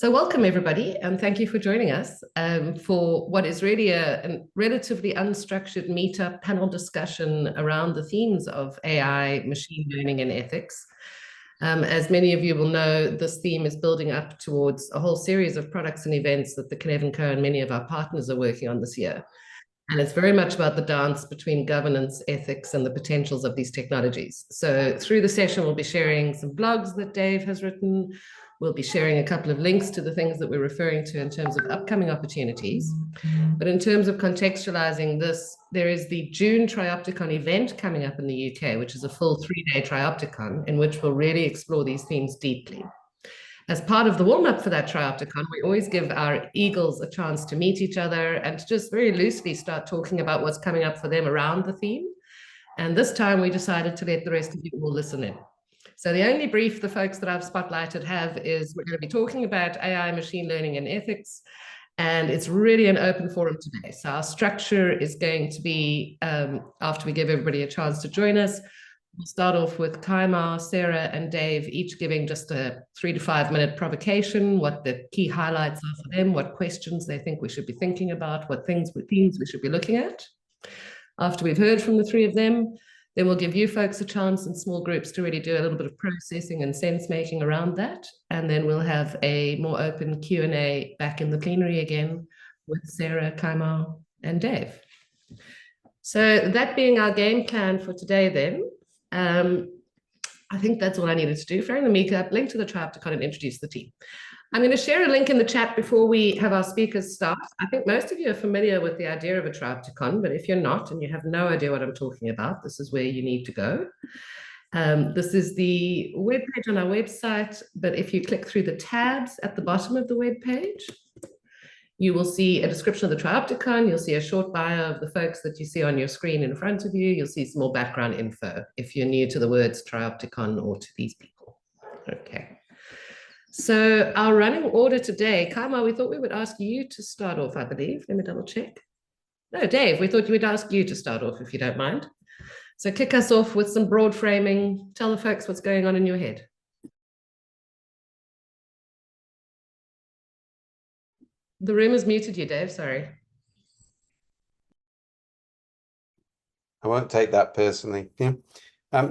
So welcome everybody, and thank you for joining us for what is really a relatively unstructured meetup panel discussion around the themes of AI, machine learning, and ethics. As many of you will know, this theme is building up towards a whole series of products and events that the Cynefin Co and many of our partners are working on this year. And it's very much about the dance between governance, ethics, and the potentials of these technologies. So through the session, we'll be sharing some blogs that Dave has written. We'll be sharing a couple of links to the things that we're referring to in terms of upcoming opportunities. But in terms of contextualizing this, there is the June Triopticon event coming up in the UK, which is a full 3-day Triopticon in which we'll really explore these themes deeply. As part of the warm-up for that Triopticon, we always give our eagles a chance to meet each other and to just very loosely start talking about what's coming up for them around the theme. And this time we decided to let the rest of you all listen in. So the only brief the folks that I've spotlighted have is we're going to be talking about AI, machine learning, and ethics. And it's really an open forum today. So our structure is going to be, after we give everybody a chance to join us, we'll start off with Kaima, Sarah, and Dave, each giving just a 3 to 5 minute provocation, what the key highlights are for them, what questions they think we should be thinking about, what themes we should be looking at. After we've heard from the three of them, then we'll give you folks a chance in small groups to really do a little bit of processing and sense making around that. And then we'll have a more open Q&A back in the plenary again with Sarah, Kaima, and Dave. So that being our game plan for today then, I think that's all I needed to do. Reframing the Meetup, link to the Triopticon, and introduce the team. I'm going to share a link in the chat before we have our speakers start. I think most of you are familiar with the idea of a Triopticon, but if you're not and you have no idea what I'm talking about, this is where you need to go. This is the webpage on our website, but if you click through the tabs at the bottom of the webpage, you will see a description of the Triopticon. You'll see a short bio of the folks that you see on your screen in front of you. You'll see some more background info if you're new to the words Triopticon or to these people. Okay. So our running order today, Kaima, we thought we would ask you to start off, I believe. Let me double check. No, Dave, we thought we would ask you to start off, if you don't mind. So kick us off with some broad framing. Tell the folks what's going on in your head. The room has muted you, Dave, sorry. I won't take that personally. Yeah.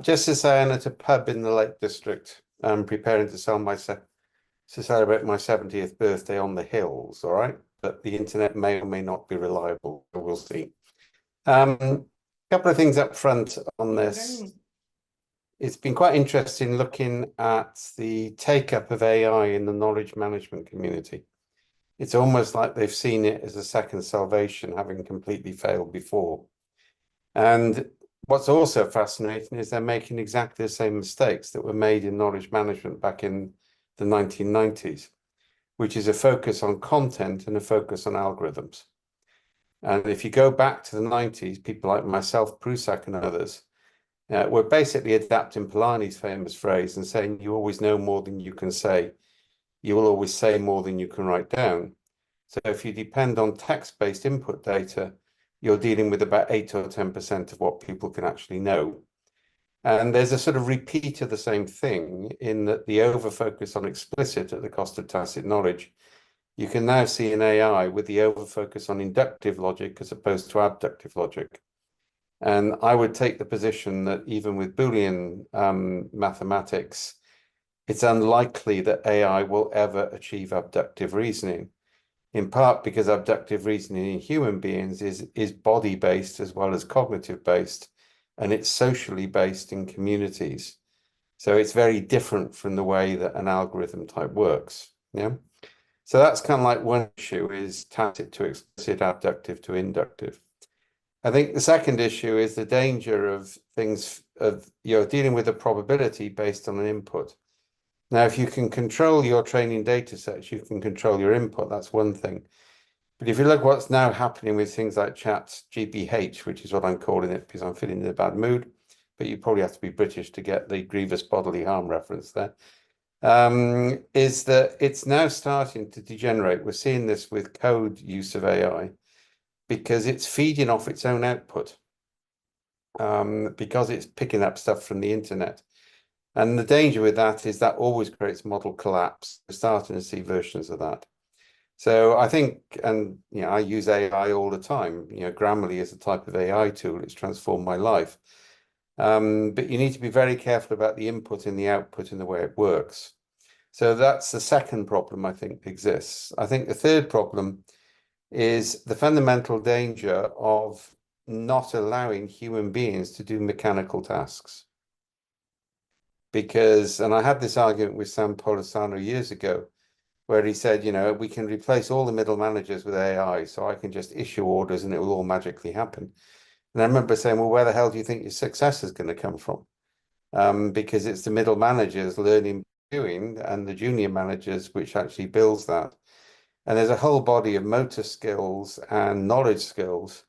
Just to say, I'm at a pub in the Lake District. I'm preparing to celebrate my 70th birthday on the hills, all right? But the internet may or may not be reliable, so we'll see. A couple of things up front on this. It's been quite interesting looking at the take-up of AI in the knowledge management community. It's almost like they've seen it as a second salvation, having completely failed before. And what's also fascinating is they're making exactly the same mistakes that were made in knowledge management back in the 1990s, which is a focus on content and a focus on algorithms. And if you go back to the 90s, people like myself, Prusak, and others were basically adapting Polanyi's famous phrase and saying, you always know more than you can say. You will always say more than you can write down. So if you depend on text-based input data, you're dealing with about 8 or 10% of what people can actually know. And there's a sort of repeat of the same thing in that the over-focus on explicit at the cost of tacit knowledge. You can now see in AI with the over-focus on inductive logic as opposed to abductive logic. And I would take the position that even with Boolean mathematics, it's unlikely that AI will ever achieve abductive reasoning, in part because abductive reasoning in human beings is body-based as well as cognitive-based, and it's socially based in communities. So it's very different from the way that an algorithm type works. Yeah. So that's kind of like one issue is tacit to explicit, abductive to inductive. I think the second issue is the danger of things of you're dealing with a probability based on an input. Now, if you can control your training data sets, you can control your input. That's one thing. But if you look what's now happening with things like ChatGPT, which is what I'm calling it because I'm feeling in a bad mood, but you probably have to be British to get the grievous bodily harm reference there, is that it's now starting to degenerate. We're seeing this with code use of AI because it's feeding off its own output because it's picking up stuff from the internet. And the danger with that is that always creates model collapse. We're starting to see versions of that. So I think, and I use AI all the time. Grammarly is a type of AI tool. It's transformed my life. But you need to be very careful about the input and the output and the way it works. So that's the second problem I think exists. I think the third problem is the fundamental danger of not allowing human beings to do mechanical tasks. Because, and I had this argument with Sam Polisano years ago, where he said, we can replace all the middle managers with AI, so I can just issue orders and it will all magically happen. And I remember saying, well, where the hell do you think your success is going to come from? Because it's the middle managers learning, doing, and the junior managers which actually builds that. And there's a whole body of motor skills and knowledge skills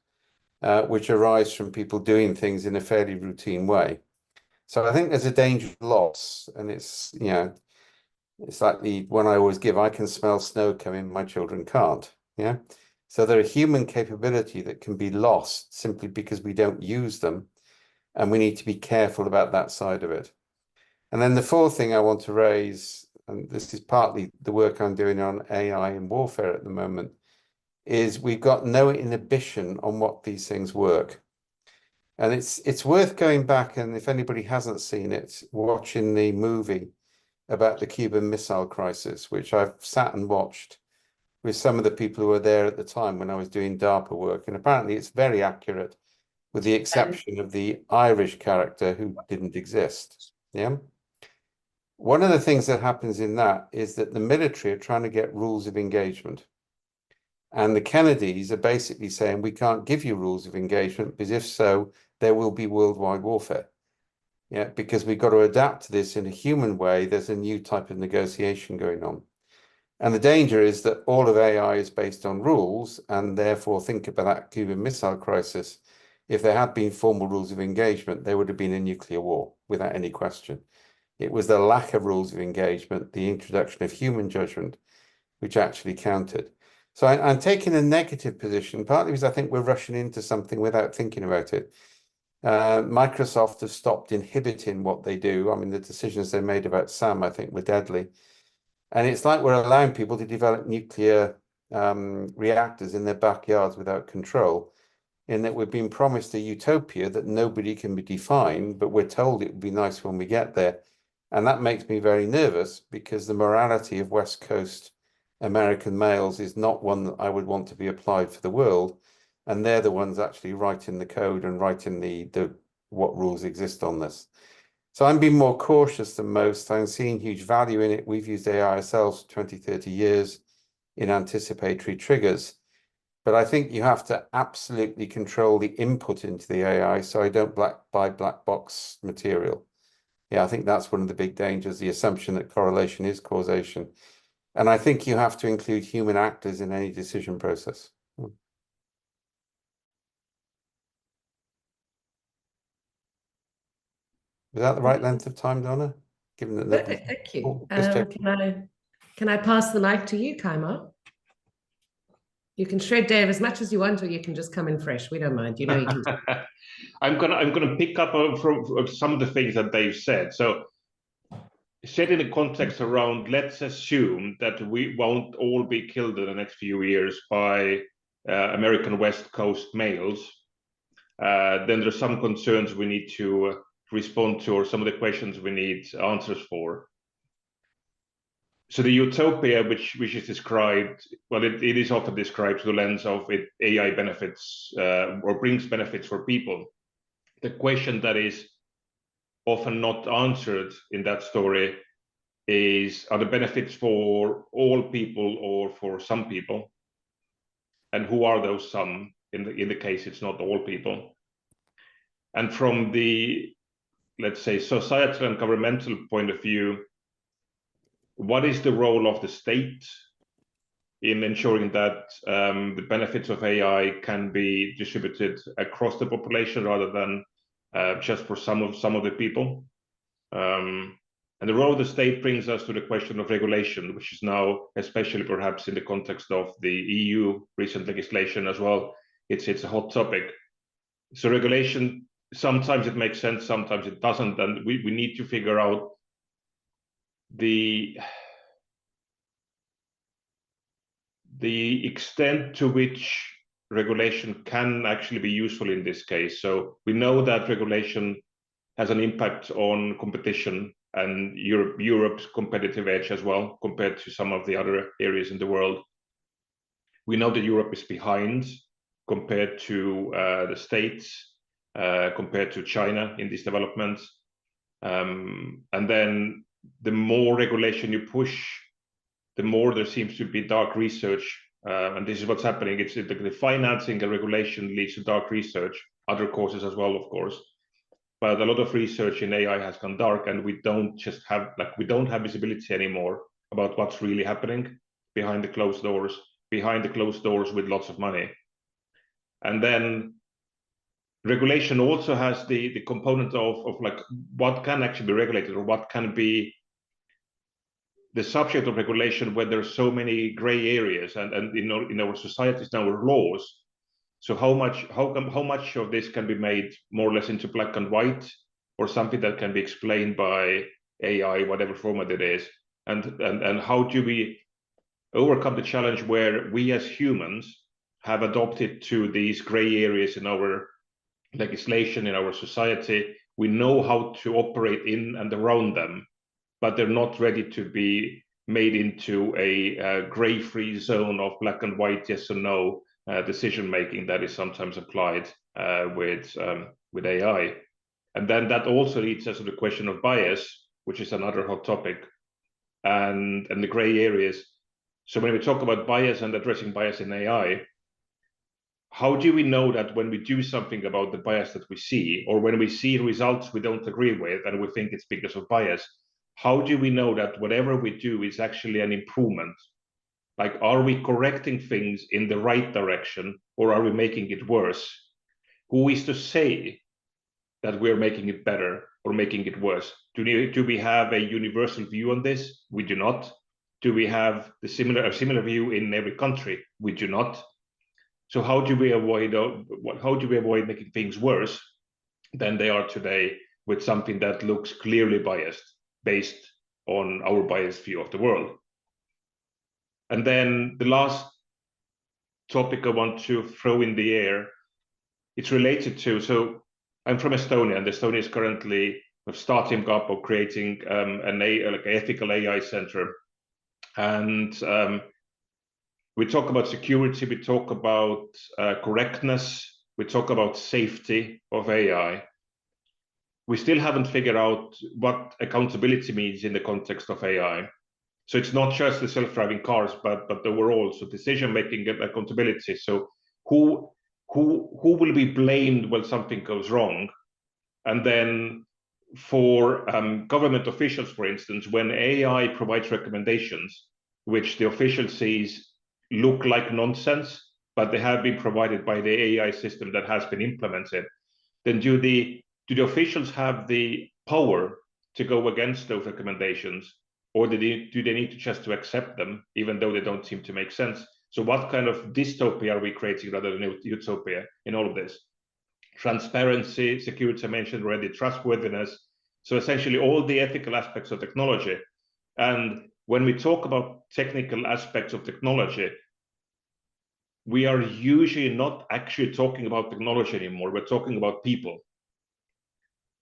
which arise from people doing things in a fairly routine way. So I think there's a danger of loss, and it's like the one I always give: I can smell snow coming, my children can't. Yeah. So there are human capability that can be lost simply because we don't use them, and we need to be careful about that side of it. And then the fourth thing I want to raise, and this is partly the work I'm doing on AI in warfare at the moment, is we've got no inhibition on what these things work. And it's worth going back, and if anybody hasn't seen it, watching the movie about the Cuban Missile Crisis, which I've sat and watched with some of the people who were there at the time when I was doing DARPA work. And apparently it's very accurate, with the exception of the Irish character who didn't exist. Yeah. One of the things that happens in that is that the military are trying to get rules of engagement. And the Kennedys are basically saying, we can't give you rules of engagement, because if so, there will be worldwide warfare. Yeah, because we've got to adapt to this in a human way. There's a new type of negotiation going on. And the danger is that all of AI is based on rules, and therefore think about that Cuban Missile Crisis. If there had been formal rules of engagement, there would have been a nuclear war without any question. It was the lack of rules of engagement, the introduction of human judgment, which actually counted. So I'm taking a negative position, partly because I think we're rushing into something without thinking about it. Microsoft has stopped inhibiting what they do. I mean, the decisions they made about SAM, I think, were deadly. And it's like we're allowing people to develop nuclear reactors in their backyards without control, in that we've been promised a utopia that nobody can be defined, but we're told it would be nice when we get there. And that makes me very nervous, because the morality of West Coast American males is not one that I would want to be applied for the world. And they're the ones actually writing the code and writing the what rules exist on this. So I'm being more cautious than most. I'm seeing huge value in it. We've used AI ourselves for 20, 30 years in anticipatory triggers. But I think you have to absolutely control the input into the AI, so I don't buy black box material. Yeah, I think that's one of the big dangers, the assumption that correlation is causation. And I think you have to include human actors in any decision process. Is that the right length of time, Donna? Given that Perfect, thank you. Oh, just check. Can I pass the mic to you, Kaima? You can shred Dave as much as you want, or you can just come in fresh. We don't mind. You can. I'm gonna pick up from some of the things that Dave said. So, set in a context around, let's assume that we won't all be killed in the next few years by American West Coast males. Then there's some concerns we need to respond to, or some of the questions we need answers for. So the utopia, which is described, well, it is often described through the lens of AI benefits or brings benefits for people. The question that is often not answered in that story is, are the benefits for all people or for some people? And who are those some? In the case, it's not all people. And from the, let's say, societal and governmental point of view, what is the role of the state in ensuring that the benefits of AI can be distributed across the population rather than just for some of the people? And the role of the state brings us to the question of regulation, which is now, especially perhaps in the context of the EU recent legislation as well, it's a hot topic. So regulation sometimes it makes sense, sometimes it doesn't, and we need to figure out the extent to which regulation can actually be useful in this case. So we know that regulation has an impact on competition and Europe's competitive edge as well, compared to some of the other areas in the world. We know that Europe is behind compared to the States, compared to China in these developments. And then the more regulation you push, the more there seems to be dark research. And this is what's happening. It's the financing and regulation leads to dark research, other causes as well, of course. But a lot of research in AI has gone dark, and we don't have visibility anymore about what's really happening behind the closed doors with lots of money. And then regulation also has the component of like what can actually be regulated, or what can be the subject of regulation when there's so many gray areas and in our societies, in our laws. So how much of this can be made more or less into black and white, or something that can be explained by AI, whatever format it is, and how do we overcome the challenge where we as humans have adopted to these gray areas in our legislation, in our society. We know how to operate in and around them, but they're not ready to be made into a gray-free zone of black and white, yes or no decision-making that is sometimes applied with AI. And then that also leads us to the question of bias, which is another hot topic, and the gray areas. So when we talk about bias and addressing bias in AI, how do we know that when we do something about the bias that we see, or when we see results we don't agree with and we think it's because of bias, how do we know that whatever we do is actually an improvement? Like, are we correcting things in the right direction, or are we making it worse? Who is to say that we're making it better or making it worse? Do we have a universal view on this? We do not. Do we have a similar view in every country? We do not. So how do we avoid making things worse than they are today with something that looks clearly biased based on our biased view of the world? And then the last topic I want to throw in the air, it's related to, so I'm from Estonia, and Estonia is currently starting up or creating an ethical AI center. And we talk about security, we talk about correctness, we talk about safety of AI. We still haven't figured out what accountability means in the context of AI. So it's not just the self-driving cars, but overall, so decision-making and accountability. So who will be blamed when something goes wrong? And then for government officials, for instance, when AI provides recommendations, which the official sees look like nonsense, but they have been provided by the AI system that has been implemented, then do the officials have the power to go against those recommendations, or do they need to just to accept them, even though they don't seem to make sense? So what kind of dystopia are we creating rather than utopia in all of this? Transparency, security I mentioned already, trustworthiness. So essentially all the ethical aspects of technology. And when we talk about technical aspects of technology, we are usually not actually talking about technology anymore. We're talking about people.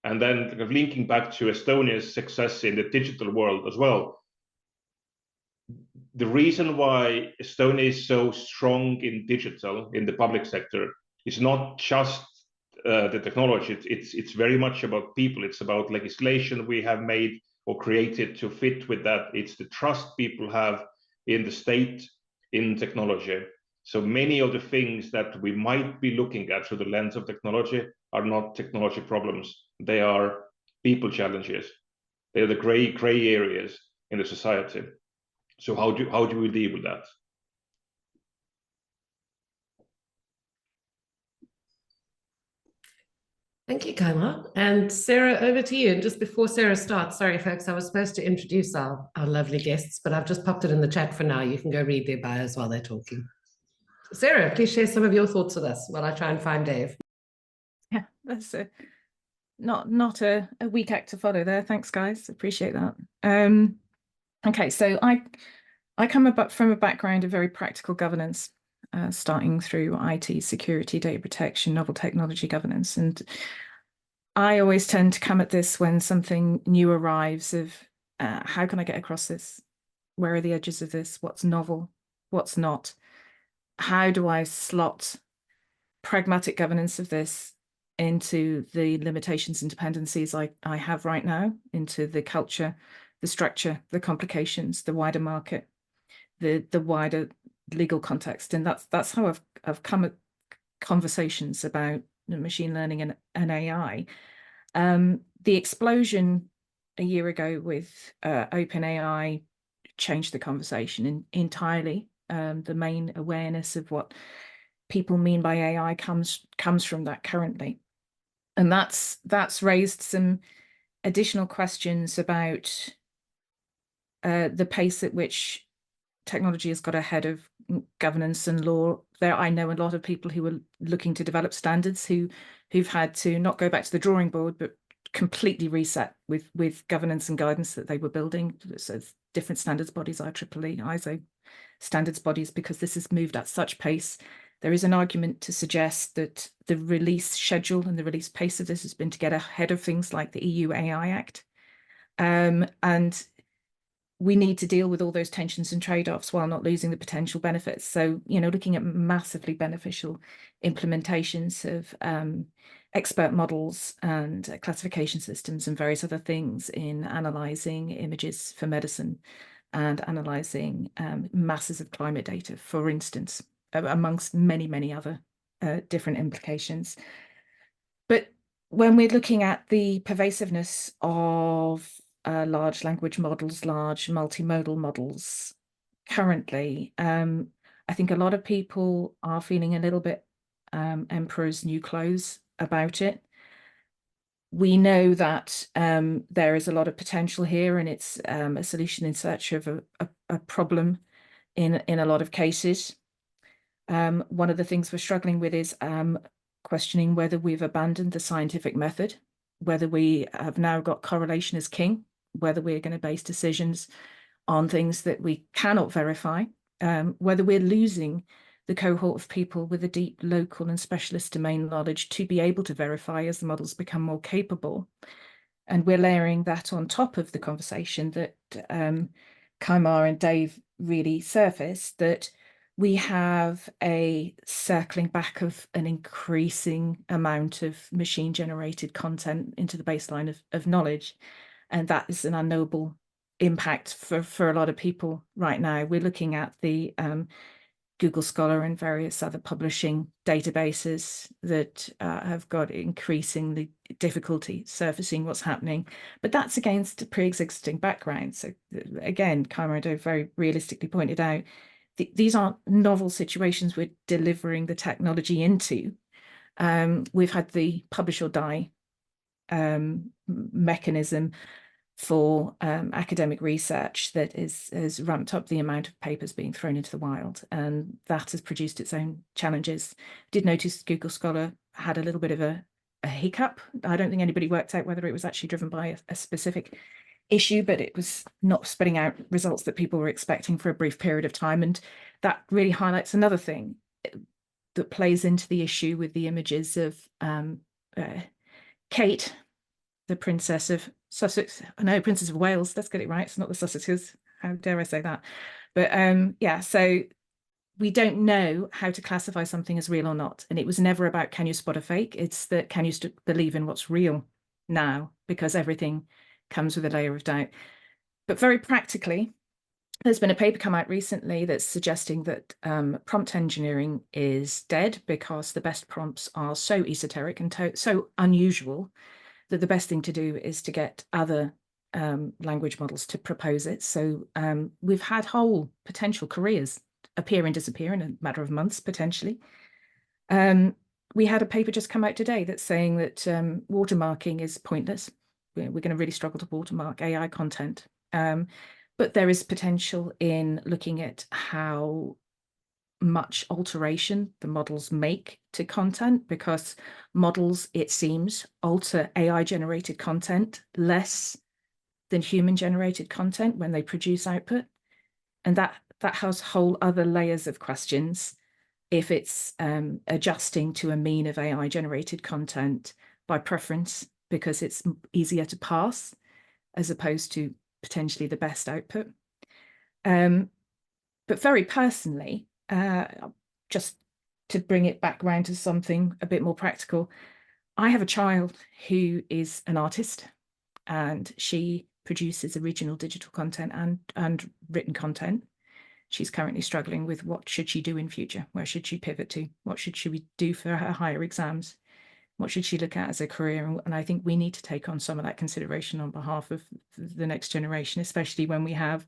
And then kind of linking back to Estonia's success in the digital world as well. The reason why Estonia is so strong in digital, in the public sector, is not just the technology. It's very much about people. It's about legislation we have made or created to fit with that. It's the trust people have in the state, in technology. So many of the things that we might be looking at through the lens of technology are not technology problems. They are people challenges. They're the gray areas in the society. So how do we deal with that? Thank you, Kaima. And Sarah, over to you. And just before Sarah starts, sorry, folks, I was supposed to introduce our lovely guests, but I've just popped it in the chat for now. You can go read their bios while they're talking. Sarah, please share some of your thoughts with us while I try and find Dave. Yeah, that's not a weak act to follow there. Thanks, guys. Appreciate that. Okay, so I come from a background of very practical governance, starting through IT, security, data protection, novel technology governance. And I always tend to come at this when something new arrives of how can I get across this? Where are the edges of this? What's novel? What's not? How do I slot pragmatic governance of this into the limitations and dependencies I have right now, into the culture, the structure, the complications, the wider market, the wider legal context? And that's how I've come at conversations about machine learning and AI. The explosion a year ago with OpenAI changed the conversation entirely. The main awareness of what people mean by AI comes from that currently. And that's raised some additional questions about the pace at which technology has got ahead of governance and law. There, I know a lot of people who are looking to develop standards who've had to not go back to the drawing board, but completely reset with governance and guidance that they were building. So different standards bodies, IEEE, ISO standards bodies, because this has moved at such pace. There is an argument to suggest that the release schedule and the release pace of this has been to get ahead of things like the EU AI Act. And we need to deal with all those tensions and trade-offs while not losing the potential benefits. So, looking at massively beneficial implementations of expert models and classification systems and various other things in analyzing images for medicine and analyzing masses of climate data, for instance, amongst many, many other different implications. But when we're looking at the pervasiveness of large language models, large multimodal models currently, I think a lot of people are feeling a little bit emperor's new clothes about it. We know that there is a lot of potential here, and it's a solution in search of a problem in a lot of cases. One of the things we're struggling with is questioning whether we've abandoned the scientific method, whether we have now got correlation as king, whether we're going to base decisions on things that we cannot verify, whether we're losing the cohort of people with a deep local and specialist domain knowledge to be able to verify as the models become more capable. And we're layering that on top of the conversation that Kaima and Dave really surfaced, that we have a circling back of an increasing amount of machine-generated content into the baseline of knowledge. And that is an unknowable impact for a lot of people right now. We're looking at the Google Scholar and various other publishing databases that have got increasingly difficulty surfacing what's happening. But that's against a pre-existing background. So again, Kaima and Dave very realistically pointed out, these aren't novel situations we're delivering the technology into. We've had the publish or die mechanism for academic research that has ramped up the amount of papers being thrown into the wild, and that has produced its own challenges. Did notice Google Scholar had a little bit of a hiccup. I don't think anybody worked out whether it was actually driven by a specific issue, but it was not spitting out results that people were expecting for a brief period of time. And that really highlights another thing that plays into the issue with the images of Kate, the Princess of Sussex. No, Princess of Wales. Let's get it right. It's not the Sussexes. How dare I say that? But yeah, so we don't know how to classify something as real or not. And it was never about can you spot a fake? It's that can you believe in what's real now, because everything comes with a layer of doubt. But very practically, there's been a paper come out recently that's suggesting that prompt engineering is dead because the best prompts are so esoteric and so unusual that the best thing to do is to get other language models to propose it. So we've had whole potential careers appear and disappear in a matter of months, potentially. We had a paper just come out today that's saying that watermarking is pointless. We're going to really struggle to watermark AI content. But there is potential in looking at how much alteration the models make to content, because models, it seems, alter AI-generated content less than human-generated content when they produce output. And that has whole other layers of questions if it's adjusting to a mean of AI-generated content by preference, because it's easier to pass as opposed to potentially the best output. But very personally, just to bring it back around to something a bit more practical, I have a child who is an artist, and she produces original digital content and written content. She's currently struggling with what should she do in future? Where should she pivot to? What should she do for her higher exams? What should she look at as a career? And I think we need to take on some of that consideration on behalf of the next generation, especially when we have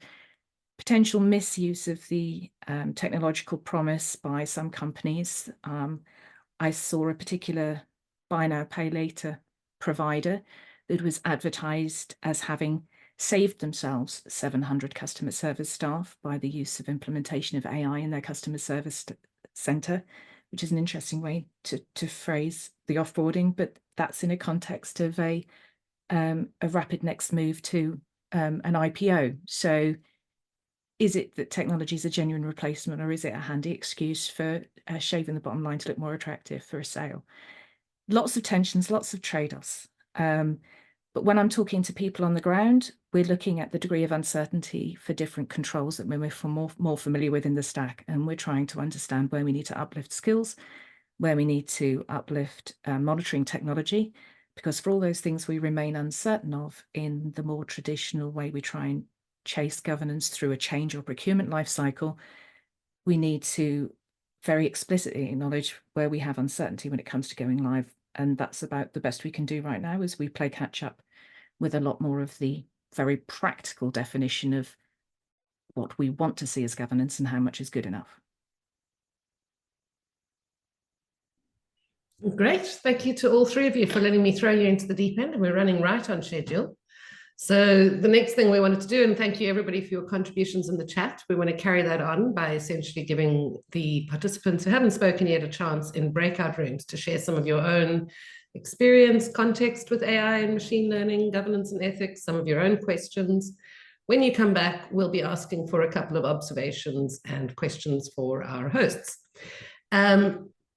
potential misuse of the technological promise by some companies. I saw a particular buy now, pay later provider that was advertised as having saved themselves 700 customer service staff by the use of implementation of AI in their customer service center, which is an interesting way to phrase the offboarding, but that's in a context of a rapid next move to an IPO. So is it that technology is a genuine replacement, or is it a handy excuse for shaving the bottom line to look more attractive for a sale? Lots of tensions, lots of trade-offs. But when I'm talking to people on the ground, we're looking at the degree of uncertainty for different controls that we're more familiar with in the stack. And we're trying to understand where we need to uplift skills, where we need to uplift monitoring technology, because for all those things we remain uncertain of in the more traditional way we try and chase governance through a change or procurement life cycle, we need to very explicitly acknowledge where we have uncertainty when it comes to going live. And that's about the best we can do right now as we play catch up with a lot more of the very practical definition of what we want to see as governance and how much is good enough. Great. Thank you to all three of you for letting me throw you into the deep end. And we're running right on schedule. So the next thing we wanted to do, and thank you everybody for your contributions in the chat, we want to carry that on by essentially giving the participants who haven't spoken yet a chance in breakout rooms to share some of your own experience, context with AI and machine learning, governance and ethics, some of your own questions. When you come back, we'll be asking for a couple of observations and questions for our hosts.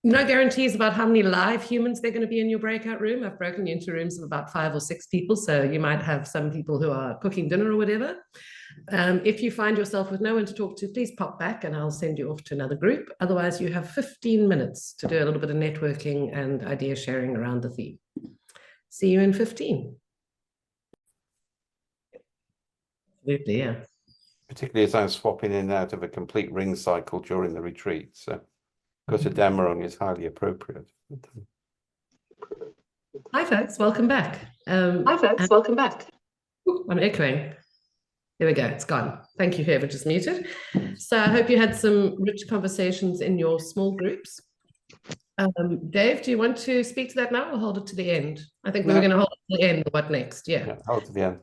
No guarantees about how many live humans they're going to be in your breakout room. I've broken you into rooms of about 5 or 6 people, so you might have some people who are cooking dinner or whatever. If you find yourself with no one to talk to, please pop back and I'll send you off to another group. Otherwise, you have 15 minutes to do a little bit of networking and idea sharing around the theme. See you in 15. Absolutely, yeah. Particularly as I'm swapping in and out of a complete ring cycle during the retreat, so because a demo is highly appropriate. Hi, folks. Welcome back. Welcome back. I'm echoing. There we go. It's gone. Thank you, whoever just muted. So I hope you had some rich conversations in your small groups. Dave, do you want to speak to that now or hold it to the end? I think we were going to hold it to the end. What next? Yeah, hold to the end.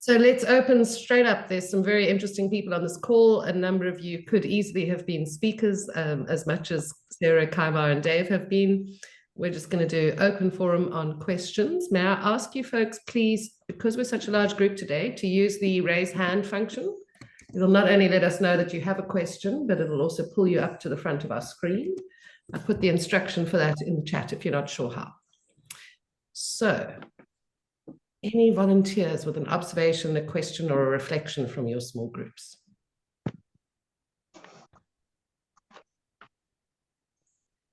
So let's open straight up. There's some very interesting people on this call. A number of you could easily have been speakers, as much as Sarah, Kaima, and Dave have been. We're just going to do open forum on questions. May I ask you folks, please, because we're such a large group today, to use the raise hand function. It'll not only let us know that you have a question, but it'll also pull you up to the front of our screen. I put the instruction for that in the chat if you're not sure how. So, any volunteers with an observation, a question, or a reflection from your small groups?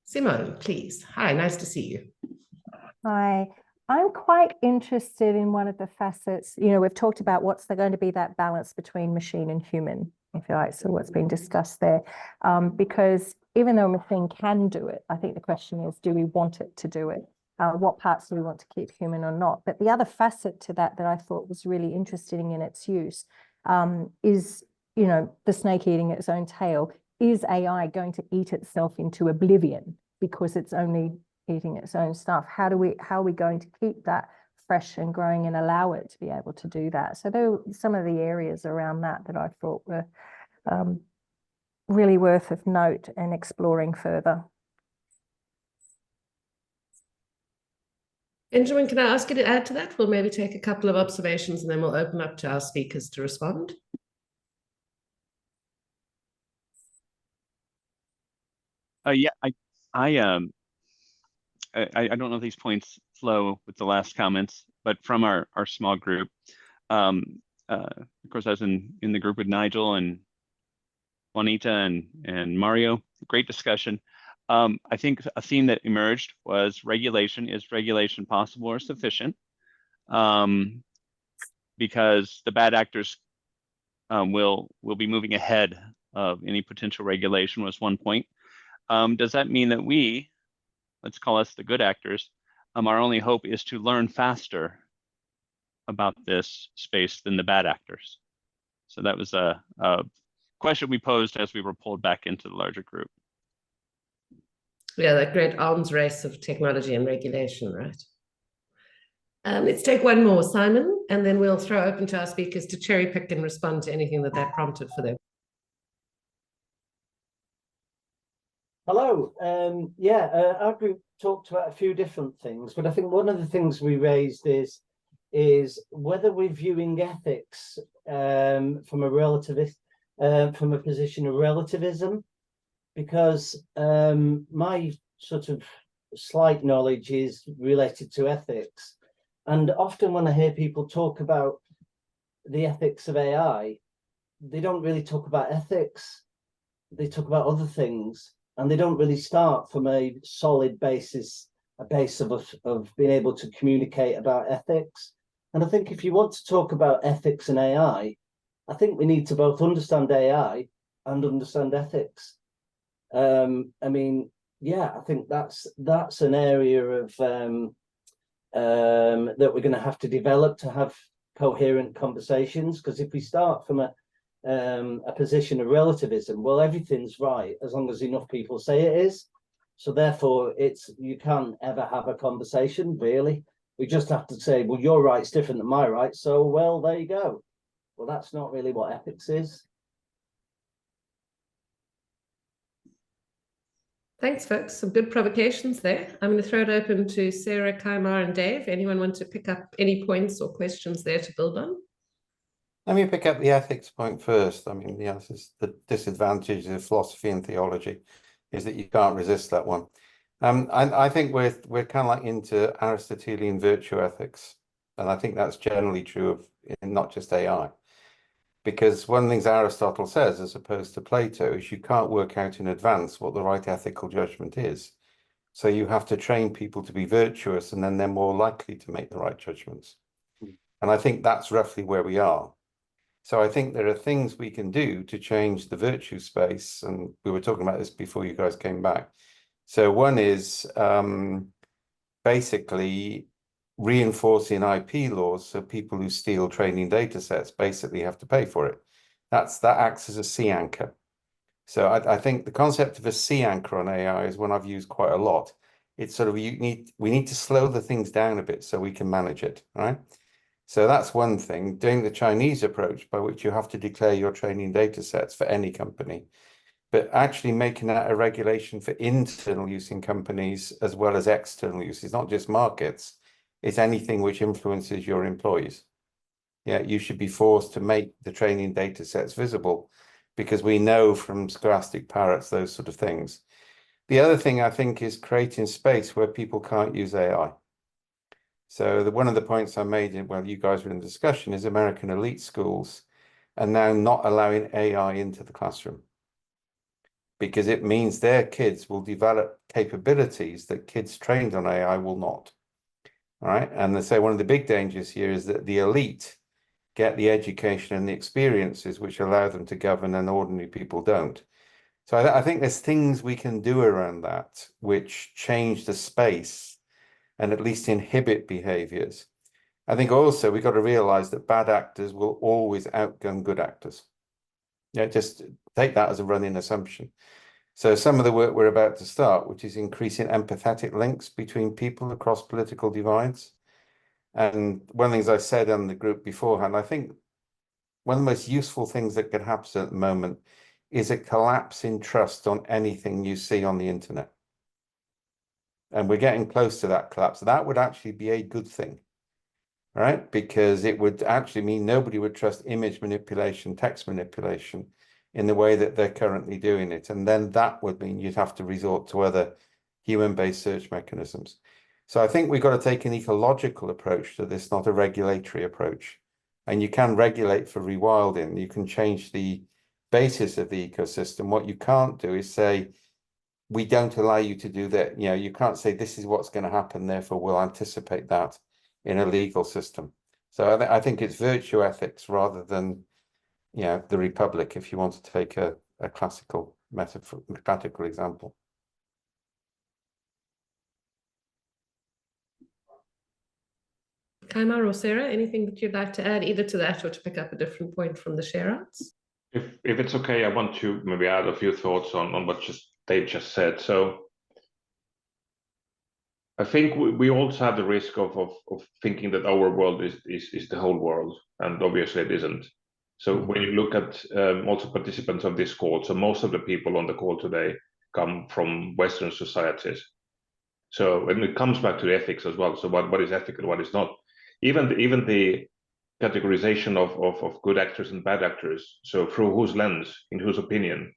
Simone, please. Hi, nice to see you. Hi, I'm quite interested in one of the facets. You know, we've talked about what's going to be that balance between machine and human, if you like, so what's been discussed there. Because even though a machine can do it, I think the question is, do we want it to do it? What parts do we want to keep human or not? But the other facet to that I thought was really interesting in its use is, you know, the snake eating its own tail. Is AI going to eat itself into oblivion because it's only eating its own stuff? How are we going to keep that fresh and growing and allow it to be able to do that? So there were some of the areas around that I thought were really worth of note and exploring further. Benjamin, can I ask you to add to that? We'll maybe take a couple of observations and then we'll open up to our speakers to respond. Yeah, I don't know if these points flow with the last comments, but from our small group, of course, I was in the group with Nigel and Juanita and Mario. Great discussion. I think a theme that emerged was regulation. Is regulation possible or sufficient? Because the bad actors will be moving ahead of any potential regulation was one point. Does that mean that we, let's call us the good actors, our only hope is to learn faster about this space than the bad actors? So that was a question we posed as we were pulled back into the larger group. Yeah, that great arms race of technology and regulation, right? Let's take one more, Simon, and then we'll throw open to our speakers to cherry pick and respond to anything that prompted for them. Hello. Our group talked about a few different things, but I think one of the things we raised is whether we're viewing ethics from a position of relativism, because my sort of slight knowledge is related to ethics, and often when I hear people talk about the ethics of AI, they don't really talk about ethics. They talk about other things. And they don't really start from a solid base of being able to communicate about ethics. And I think if you want to talk about ethics and AI, I think we need to both understand AI and understand ethics. I think that's an area of that we're going to have to develop to have coherent conversations. Because if we start from a position of relativism, well, everything's right as long as enough people say it is. So therefore, you can't ever have a conversation, really. We just have to say, well, your right's different than my right, so, well, there you go. Well, that's not really what ethics is. Thanks, folks. Some good provocations there. I'm going to throw it open to Sarah, Kaima, and Dave. Anyone want to pick up any points or questions there to build on? Let me pick up the ethics point first. I mean, this is the disadvantage of philosophy and theology, is that you can't resist that one. I think we're kind of like into Aristotelian virtue ethics, and I think that's generally true of not just AI, because one of the things Aristotle says, as opposed to Plato, is you can't work out in advance what the right ethical judgment is. So you have to train people to be virtuous, and then they're more likely to make the right judgments. And I think that's roughly where we are. So I think there are things we can do to change the virtue space, and we were talking about this before you guys came back. So one is basically reinforcing IP laws, so people who steal training data sets basically have to pay for it. That acts as a sea anchor. So I think the concept of a sea anchor on AI is one I've used quite a lot. It's sort of we need to slow the things down a bit so we can manage it, right? So that's one thing. Doing the Chinese approach, by which you have to declare your training data sets for any company, but actually making that a regulation for internal use in companies as well as external use. It's not just markets, it's anything which influences your employees. Yeah, you should be forced to make the training data sets visible, because we know from scholastic parrots, those sort of things. The other thing I think is creating space where people can't use AI. So one of the points I made while you guys were in discussion is American elite schools are now not allowing AI into the classroom, because it means their kids will develop capabilities that kids trained on AI will not. All right. And they say one of the big dangers here is that the elite get the education and the experiences which allow them to govern, and ordinary people don't. So I think there's things we can do around that which change the space and at least inhibit behaviors. I think also we've got to realize that bad actors will always outgun good actors. Yeah, just take that as a running assumption. So some of the work we're about to start, which is increasing empathetic links between people across political divides. And one of the things I said on the group beforehand, I think one of the most useful things that could happen at the moment is a collapse in trust on anything you see on the internet. And we're getting close to that collapse. That would actually be a good thing, right? Because it would actually mean nobody would trust image manipulation, text manipulation in the way that they're currently doing it. And then that would mean you'd have to resort to other human-based search mechanisms. So I think we've got to take an ecological approach to this, not a regulatory approach. And you can regulate for rewilding. You can change the basis of the ecosystem. What you can't do is say, we don't allow you to do that. You know, you can't say this is what's going to happen, therefore we'll anticipate that in a legal system. So I think it's virtue ethics rather than, you know, the Republic, if you want to take a classical mathematical example. Kaima or Sarah, anything that you'd like to add either to that or to pick up a different point from the share-outs? If it's okay, I want to maybe add a few thoughts on what Dave just said. So I think we also have the risk of thinking that our world is the whole world, and obviously it isn't. So when you look at also participants of this call, so most of the people on the call today come from Western societies. So and it comes back to ethics as well. So what is ethical, what is not? Even the categorization of good actors and bad actors. So through whose lens, in whose opinion,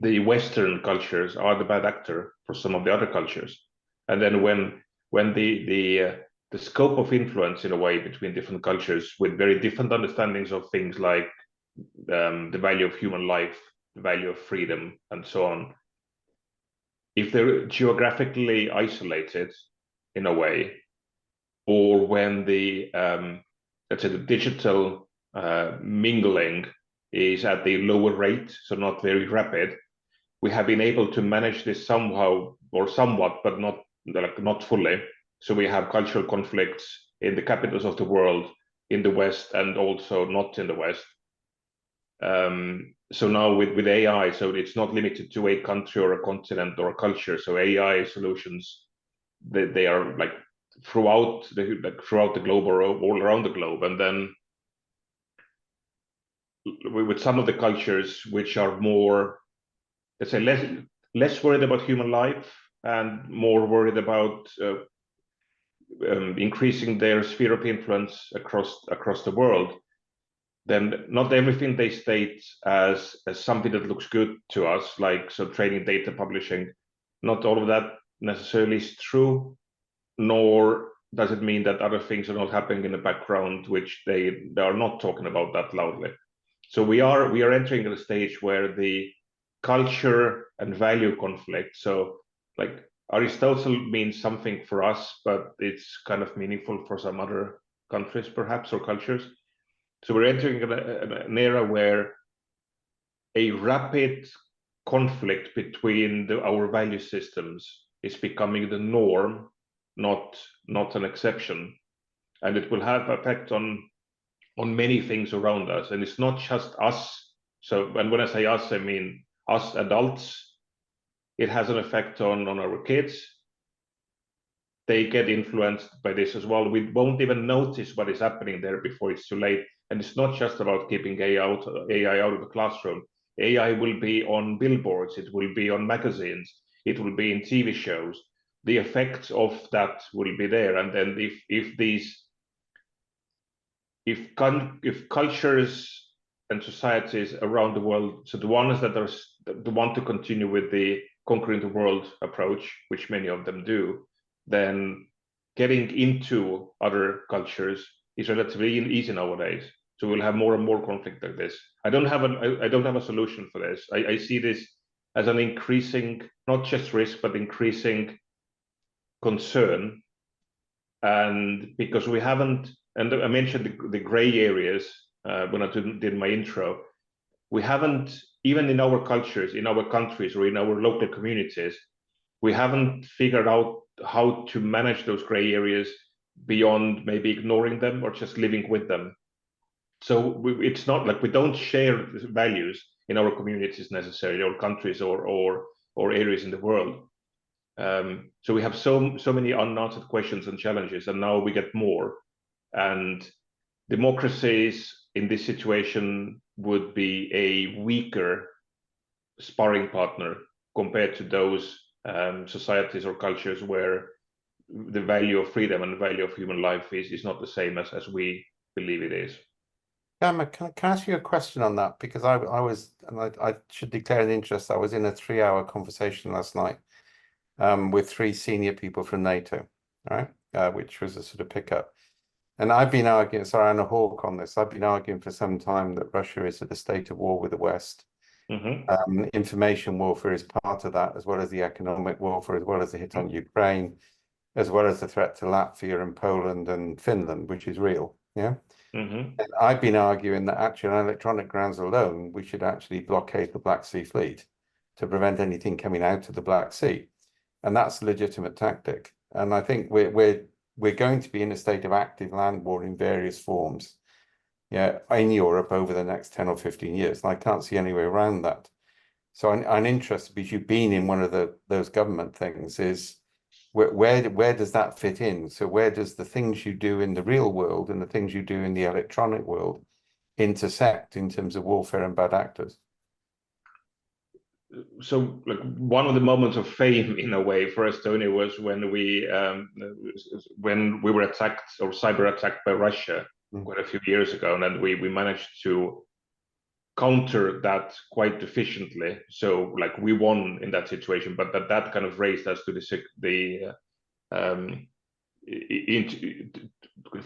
the Western cultures are the bad actor for some of the other cultures. And then when the scope of influence in a way between different cultures with very different understandings of things like the value of human life, the value of freedom, and so on, if they're geographically isolated in a way, or when the let's say the digital mingling is at the lower rate, so not very rapid, we have been able to manage this somehow or somewhat, but not fully. So we have cultural conflicts in the capitals of the world, in the West, and also not in the West. So now with AI, so it's not limited to a country or a continent or a culture. So AI solutions, they are like throughout the globe or all around the globe. And then with some of the cultures which are more, let's say, less worried about human life and more worried about increasing their sphere of influence across the world, then not everything they state as something that looks good to us, like so training data publishing, not all of that necessarily is true, nor does it mean that other things are not happening in the background, which they are not talking about that loudly. So we are entering a stage where the culture and value conflict, so like Aristotle means something for us, but it's kind of meaningful for some other countries perhaps or cultures. So we're entering an era where a rapid conflict between our value systems is becoming the norm, not an exception, and it will have effect on many things around us. And it's not just us. So, and when I say us, I mean us adults. It has an effect on our kids. They get influenced by this as well. We won't even notice what is happening there before it's too late. And it's not just about keeping AI out of the classroom. AI will be on billboards. It will be on magazines. It will be in TV shows. The effects of that will be there. And then if cultures and societies around the world, so the ones that want to continue with the conquering the world approach, which many of them do, then getting into other cultures is relatively easy nowadays. So we'll have more and more conflict like this. I don't have a solution for this. I see this as an increasing, not just risk, but increasing concern. And because we haven't, and I mentioned the gray areas when I did my intro, we haven't, even in our cultures, in our countries, or in our local communities, we haven't figured out how to manage those gray areas beyond maybe ignoring them or just living with them. So it's not like we don't share values in our communities necessarily, or countries, or areas in the world. So we have so many unanswered questions and challenges, and now we get more. And democracies in this situation would be a weaker sparring partner compared to those societies or cultures where the value of freedom and the value of human life is not the same as we believe it is. Kaima, can I ask you a question on that? Because I was, and I should declare an interest, I was in a 3-hour conversation last night with 3 senior people from NATO, right? Which was a sort of pickup. And I've been arguing, sorry, I'm a hawk on this, I've been arguing for some time that Russia is at a state of war with the West. Information warfare is part of that, as well as the economic warfare, as well as the hit on Ukraine, as well as the threat to Latvia and Poland and Finland, which is real. Yeah. And I've been arguing that actually on electronic grounds alone, we should actually blockade the Black Sea Fleet to prevent anything coming out of the Black Sea. And that's a legitimate tactic. And I think we're going to be in a state of active land war in various forms, yeah, in Europe over the next 10 or 15 years. And I can't see any way around that. So I'm interested, because you've been in one of those government things, is where does that fit in? So where does the things you do in the real world and the things you do in the electronic world intersect in terms of warfare and bad actors? So, like, one of the moments of fame in a way for Estonia was when we were attacked or cyber attacked by Russia quite a few years ago, and then we managed to counter that quite efficiently. So, like, we won in that situation, but that kind of raised us to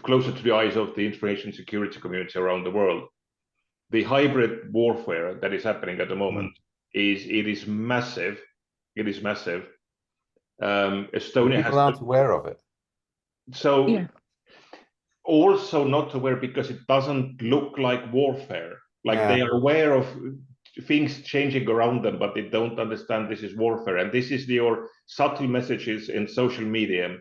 closer to the eyes of the information security community around the world. The hybrid warfare that is happening at the moment is massive. It is massive. Estonia people aren't aware of it. So Yeah. Also not aware because it doesn't look like warfare. Like they are aware of things changing around them, but they don't understand this is warfare. And this is your subtle messages in social media,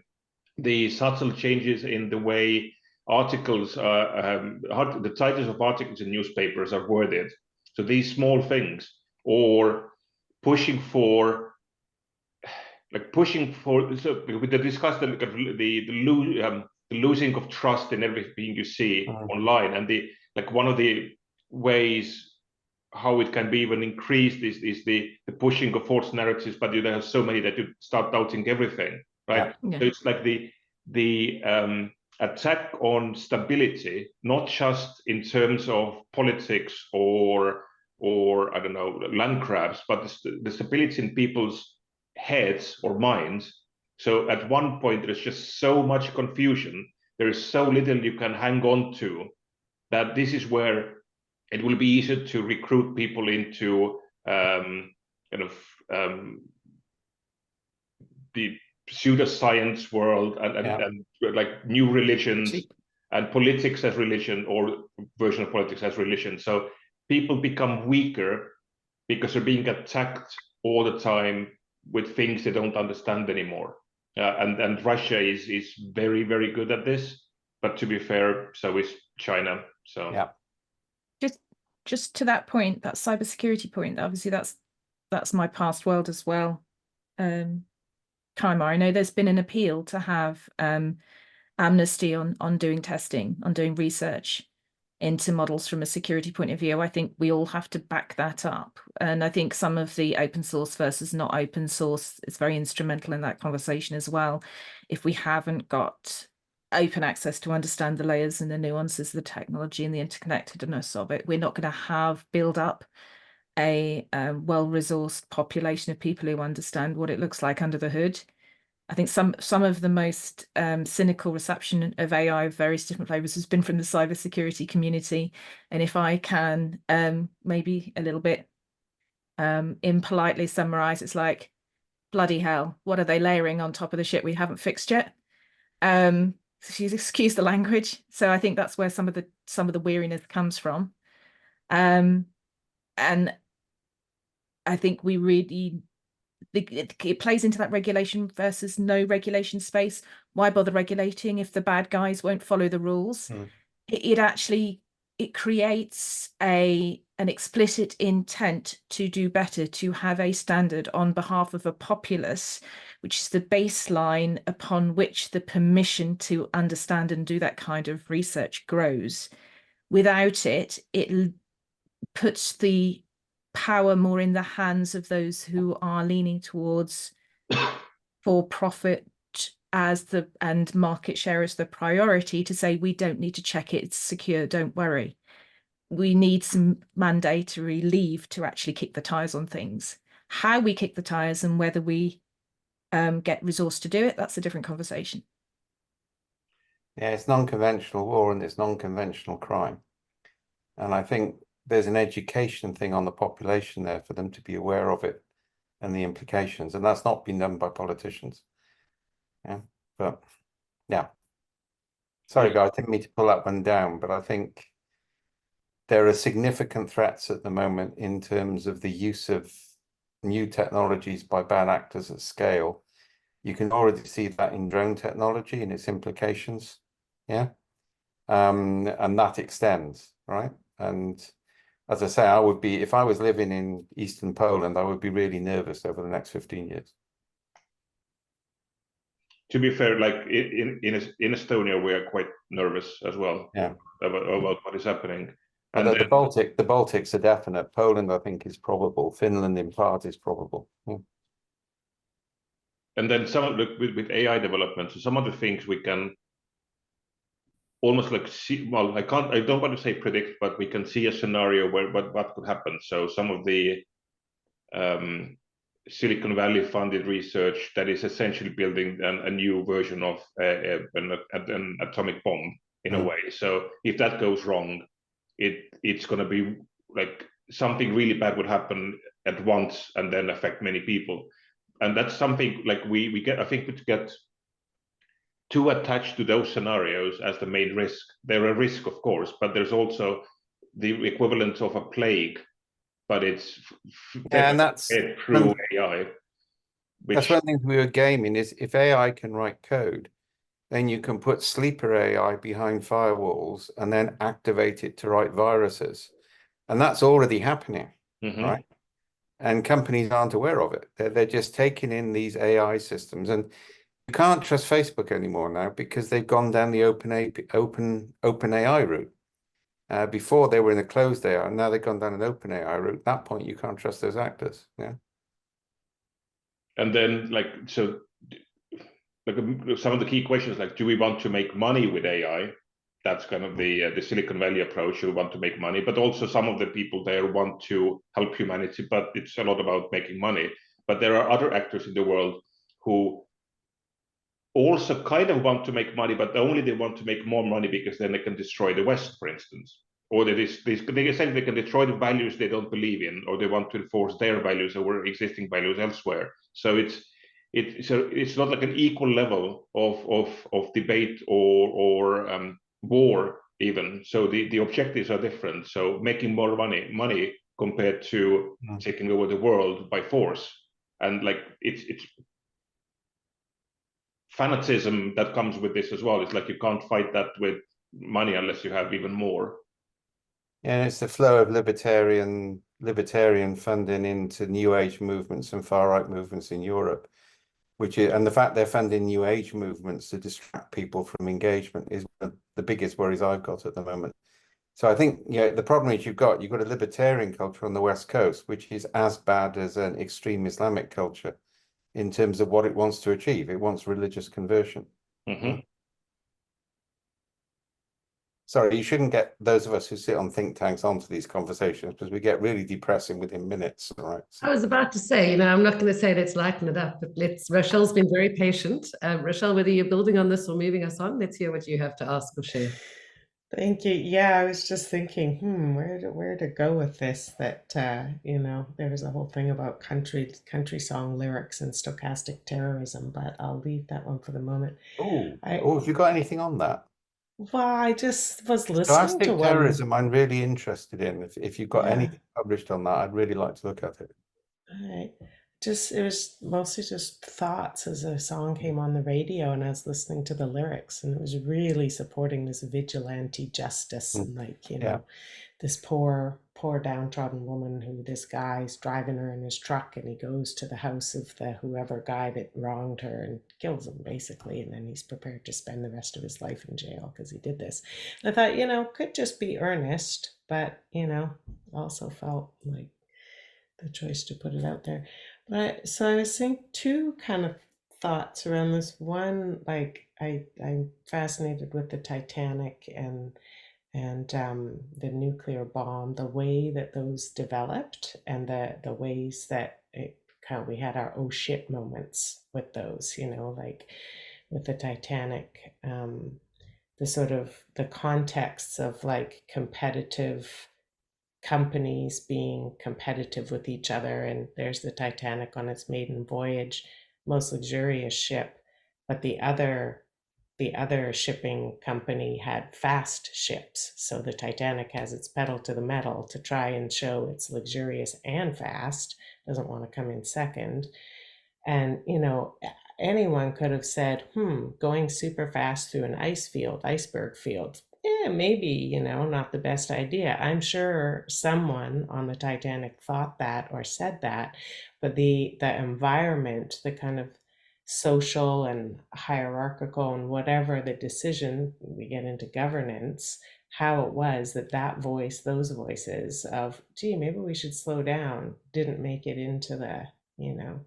the subtle changes in the way articles, the titles of articles in newspapers are worded. So these small things, or pushing for, so we discussed the losing of trust in everything you see online, and one of the ways how it can be even increased is the pushing of false narratives, but you have so many that you start doubting everything, right? Yeah. So it's like the attack on stability, not just in terms of politics or I don't know, land grabs, but the stability in people's heads or minds. So at one point, there's just so much confusion. There is so little you can hang on to, that this is where it will be easier to recruit people into the pseudoscience world and like new religions and politics as religion, or version of politics as religion. So people become weaker because they're being attacked all the time with things they don't understand anymore. And Russia is very, very good at this. But to be fair, so is China. So yeah. Just to that point, that cybersecurity point, obviously that's my past world as well. Kaima, I know there's been an appeal to have amnesty on doing testing, on doing research into models from a security point of view. I think we all have to back that up. And I think some of the open source versus not open source is very instrumental in that conversation as well. If we haven't got open access to understand the layers and the nuances of the technology and the interconnectedness of it, we're not going to build up a well-resourced population of people who understand what it looks like under the hood. I think some of the most cynical reception of AI of various different flavors has been from the cybersecurity community. And if I can maybe a little bit impolitely summarize, it's like, bloody hell, what are they layering on top of the shit we haven't fixed yet? Excuse the language. So I think that's where some of the weariness comes from. And I think we really, it plays into that regulation versus no regulation space. Why bother regulating if the bad guys won't follow the rules? It creates an explicit intent to do better, to have a standard on behalf of a populace, which is the baseline upon which the permission to understand and do that kind of research grows. Without it, it puts the power more in the hands of those who are leaning towards for profit and market share as the priority, to say we don't need to check it, it's secure, don't worry. We need some mandatory leave to actually kick the tires on things. How we kick the tires and whether we get resource to do it, that's a different conversation. Yeah, it's non-conventional war and it's non-conventional crime. And I think there's an education thing on the population there for them to be aware of it and the implications. And that's not been done by politicians. Yeah, but yeah. Sorry, guys, I didn't mean to pull that one down, but I think there are significant threats at the moment in terms of the use of new technologies by bad actors at scale. You can already see that in drone technology and its implications. Yeah. And that extends, right? And as I say, I would be, if I was living in Eastern Poland, I would be really nervous over the next 15 years. To be fair, like in Estonia, we are quite nervous as well. Yeah. About what is happening. And the Baltics are definite. Poland, I think, is probable. Finland, in part, is probable. Yeah. And then some of with AI development, so some of the things we can almost like see. Well, I don't want to say predict, but we can see a scenario where what could happen. So some of the Silicon Valley funded research that is essentially building a new version of an atomic bomb in a way. So if that goes wrong, it's going to be like something really bad would happen at once and then affect many people. And that's something like we get, I think we get too attached to those scenarios as the main risk. They're a risk, of course, but there's also the equivalent of a plague, but it's and that's through AI. That's one thing we were gaming is if AI can write code, then you can put sleeper AI behind firewalls and then activate it to write viruses. And that's already happening, right? And companies aren't aware of it. They're just taking in these AI systems. And you can't trust Facebook anymore now because they've gone down the open AI route. Before they were in a closed AI, and now they've gone down an open AI route. At that point, you can't trust those actors. Yeah. And then, like, so like some of the key questions, like, do we want to make money with AI? That's kind of the Silicon Valley approach. You want to make money, but also some of the people there want to help humanity, but it's a lot about making money. But there are other actors in the world who also kind of want to make money, but only they want to make more money because then they can destroy the West, for instance. Or they essentially can destroy the values they don't believe in, or they want to enforce their values over existing values elsewhere. So it's not like an equal level of debate or war even. So the objectives are different. So making more money compared to taking over the world by force, and like it's fanatism that comes with this as well. It's like you can't fight that with money unless you have even more. And it's the flow of libertarian funding into New Age movements and far right movements in Europe, and the fact they're funding New Age movements to distract people from engagement is one of the biggest worries I've got at the moment. So I think the problem is you've got a libertarian culture on the West Coast, which is as bad as an extreme Islamic culture in terms of what it wants to achieve. It wants religious conversion. Sorry, you shouldn't get those of us who sit on think tanks onto these conversations because we get really depressing within minutes, right? So. I was about to say, I'm not going to say let's lighten it up, but Rochelle's been very patient. Rochelle, whether you're building on this or moving us on, let's hear what you have to ask or share. Thank you. Yeah, I was just thinking, where to go with this? That there was a whole thing about country song lyrics and stochastic terrorism, but I'll leave that one for the moment. Have you got anything on that? Well, I just was listening to one. Terrorism, I'm really interested in. If you've got anything published on that, I'd really like to look at it. All right. It was mostly just thoughts as a song came on the radio and I was listening to the lyrics, and it was really supporting this vigilante justice and this poor downtrodden woman who this guy's driving her in his truck and he goes to the house of the whoever guy that wronged her and kills him basically, and then he's prepared to spend the rest of his life in jail because he did this. And I thought, could just be earnest, but also felt like choice to put it out there. But so I was saying two kind of thoughts around this. One, like I'm fascinated with the Titanic and the nuclear bomb, the way that those developed, and the ways that we had our oh shit moments with those, you know, like with the Titanic, the sort of the contexts of like competitive companies being competitive with each other. And there's the Titanic on its maiden voyage, most luxurious ship, but the other shipping company had fast ships. So the Titanic has its pedal to the metal to try and show it's luxurious and fast, doesn't want to come in second. And, you know, anyone could have said, going super fast through an iceberg field, maybe, you know, not the best idea. I'm sure someone on the Titanic thought that or said that, but the environment, the kind of social and hierarchical and whatever the decision, we get into governance, how it was that voice, those voices of, gee, maybe we should slow down, didn't make it into the, you know,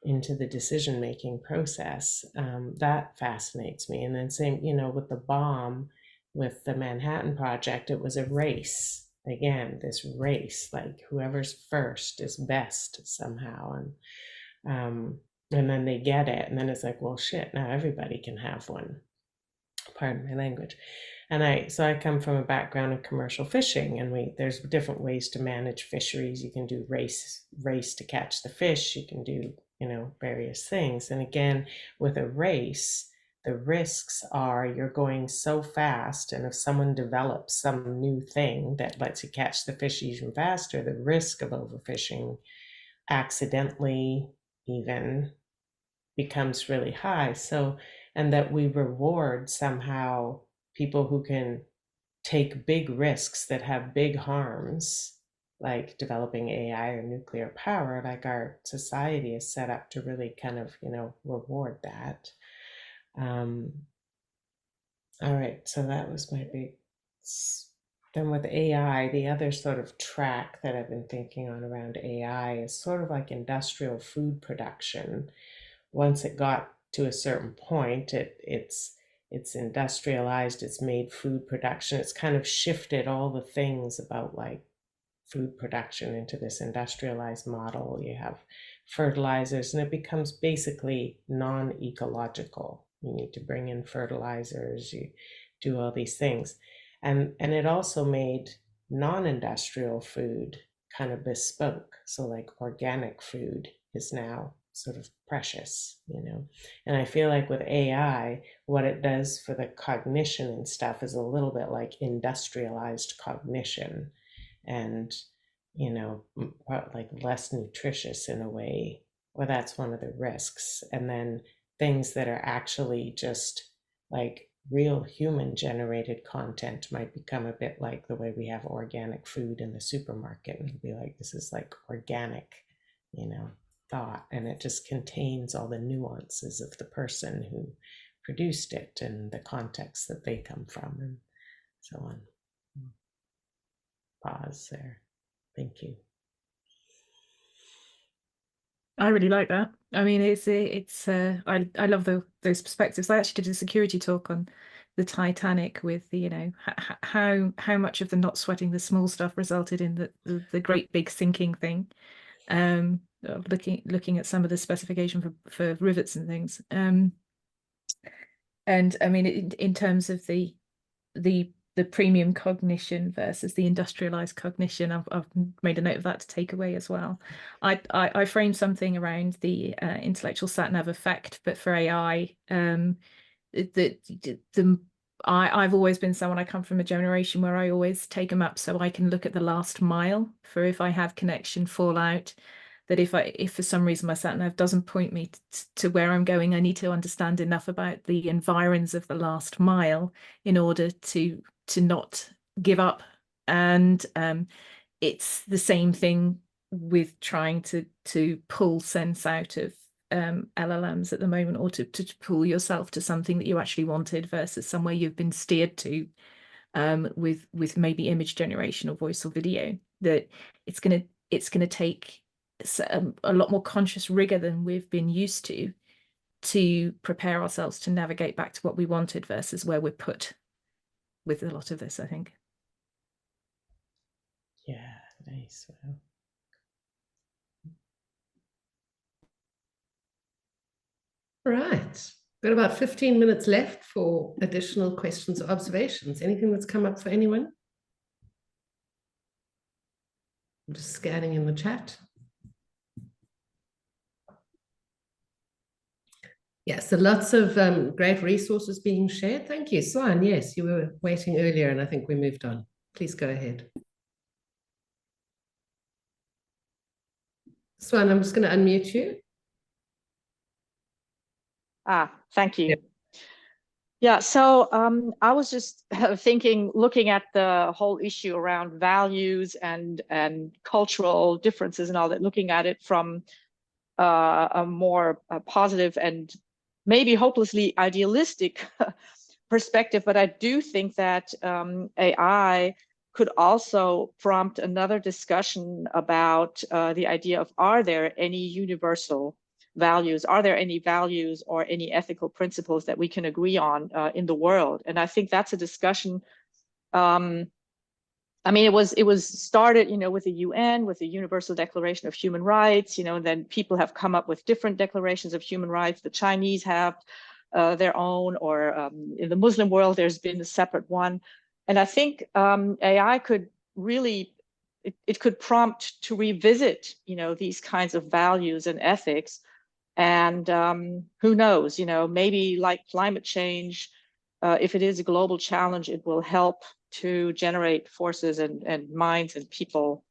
into the decision-making process. That fascinates me. And then same, you know, with the bomb, with the Manhattan Project, it was a race. Again, this race, like whoever's first is best somehow. And then they get it. And then it's like, well, shit, now everybody can have one. Pardon my language. And so I come from a background in commercial fishing, and there's different ways to manage fisheries. You can do race to catch the fish. You can do, you know, various things. And again, with a race, the risks are you're going so fast, and if someone develops some new thing that lets you catch the fish even faster, the risk of overfishing accidentally even becomes really high. So, and that we reward somehow people who can take big risks that have big harms, like developing AI or nuclear power, like our society is set up to really kind of, you know, reward that. All right, so that was my big. Then with AI, the other sort of track that I've been thinking on around AI is sort of like industrial food production. Once it got to a certain point, it's industrialized, it's made food production, it's kind of shifted all the things about like food production into this industrialized model. You have fertilizers, and it becomes basically non-ecological. You need to bring in fertilizers, you do all these things. And it also made non-industrial food kind of bespoke. So like organic food is now sort of precious, you know. And I feel like with AI, what it does for the cognition and stuff is a little bit like industrialized cognition, and, you know, like less nutritious in a way. Well, that's one of the risks. And then things that are actually just like real human generated content might become a bit like the way we have organic food in the supermarket, and be like, this is like organic, you know, thought, and it just contains all the nuances of the person who produced it and the context that they come from and so on. Pause there. Thank you. I really like that. I mean, I love those perspectives. I actually did a security talk on the Titanic with the, you know, how much of the not sweating the small stuff resulted in the great big sinking thing. Looking at some of the specification for rivets and things. And I mean, in terms of the premium cognition versus the industrialized cognition, I've made a note of that to take away as well. I framed something around the intellectual sat-nav effect, but for AI, I've always been someone, I come from a generation where I always take them up so I can look at the last mile for if I have connection fallout, that if for some reason my sat-nav doesn't point me to where I'm going, I need to understand enough about the environs of the last mile in order to not give up. And it's the same thing with trying to pull sense out of LLMs at the moment, or to pull yourself to something that you actually wanted versus somewhere you've been steered to with maybe image generation or voice or video, that it's going to it's going to take a lot more conscious rigor than we've been used to prepare ourselves to navigate back to what we wanted versus where we're put with a lot of this, I think. Yeah, nice. Wow. Right. Got about 15 minutes left for additional questions or observations. Anything that's come up for anyone? I'm just scanning in the chat. Yes, so lots of great resources being shared. Thank you. Swan, yes, you were waiting earlier and I think we moved on. Please go ahead. Swan, I'm just going to unmute you. Thank you. Yep. Yeah, so I was just thinking, looking at the whole issue around values and cultural differences and all that, looking at it from a more positive and maybe hopelessly idealistic perspective. But I do think that AI could also prompt another discussion about the idea of, are there any universal values? Are there any values or any ethical principles that we can agree on in the world? And I think that's a discussion. I mean, it was started, with the UN, with the Universal Declaration of Human Rights, and then people have come up with different declarations of human rights. The Chinese have their own, or in the Muslim world, there's been a separate one. And I think AI could really, it could prompt to revisit, these kinds of values and ethics. And who knows, maybe like climate change, if it is a global challenge, it will help to generate forces and minds and people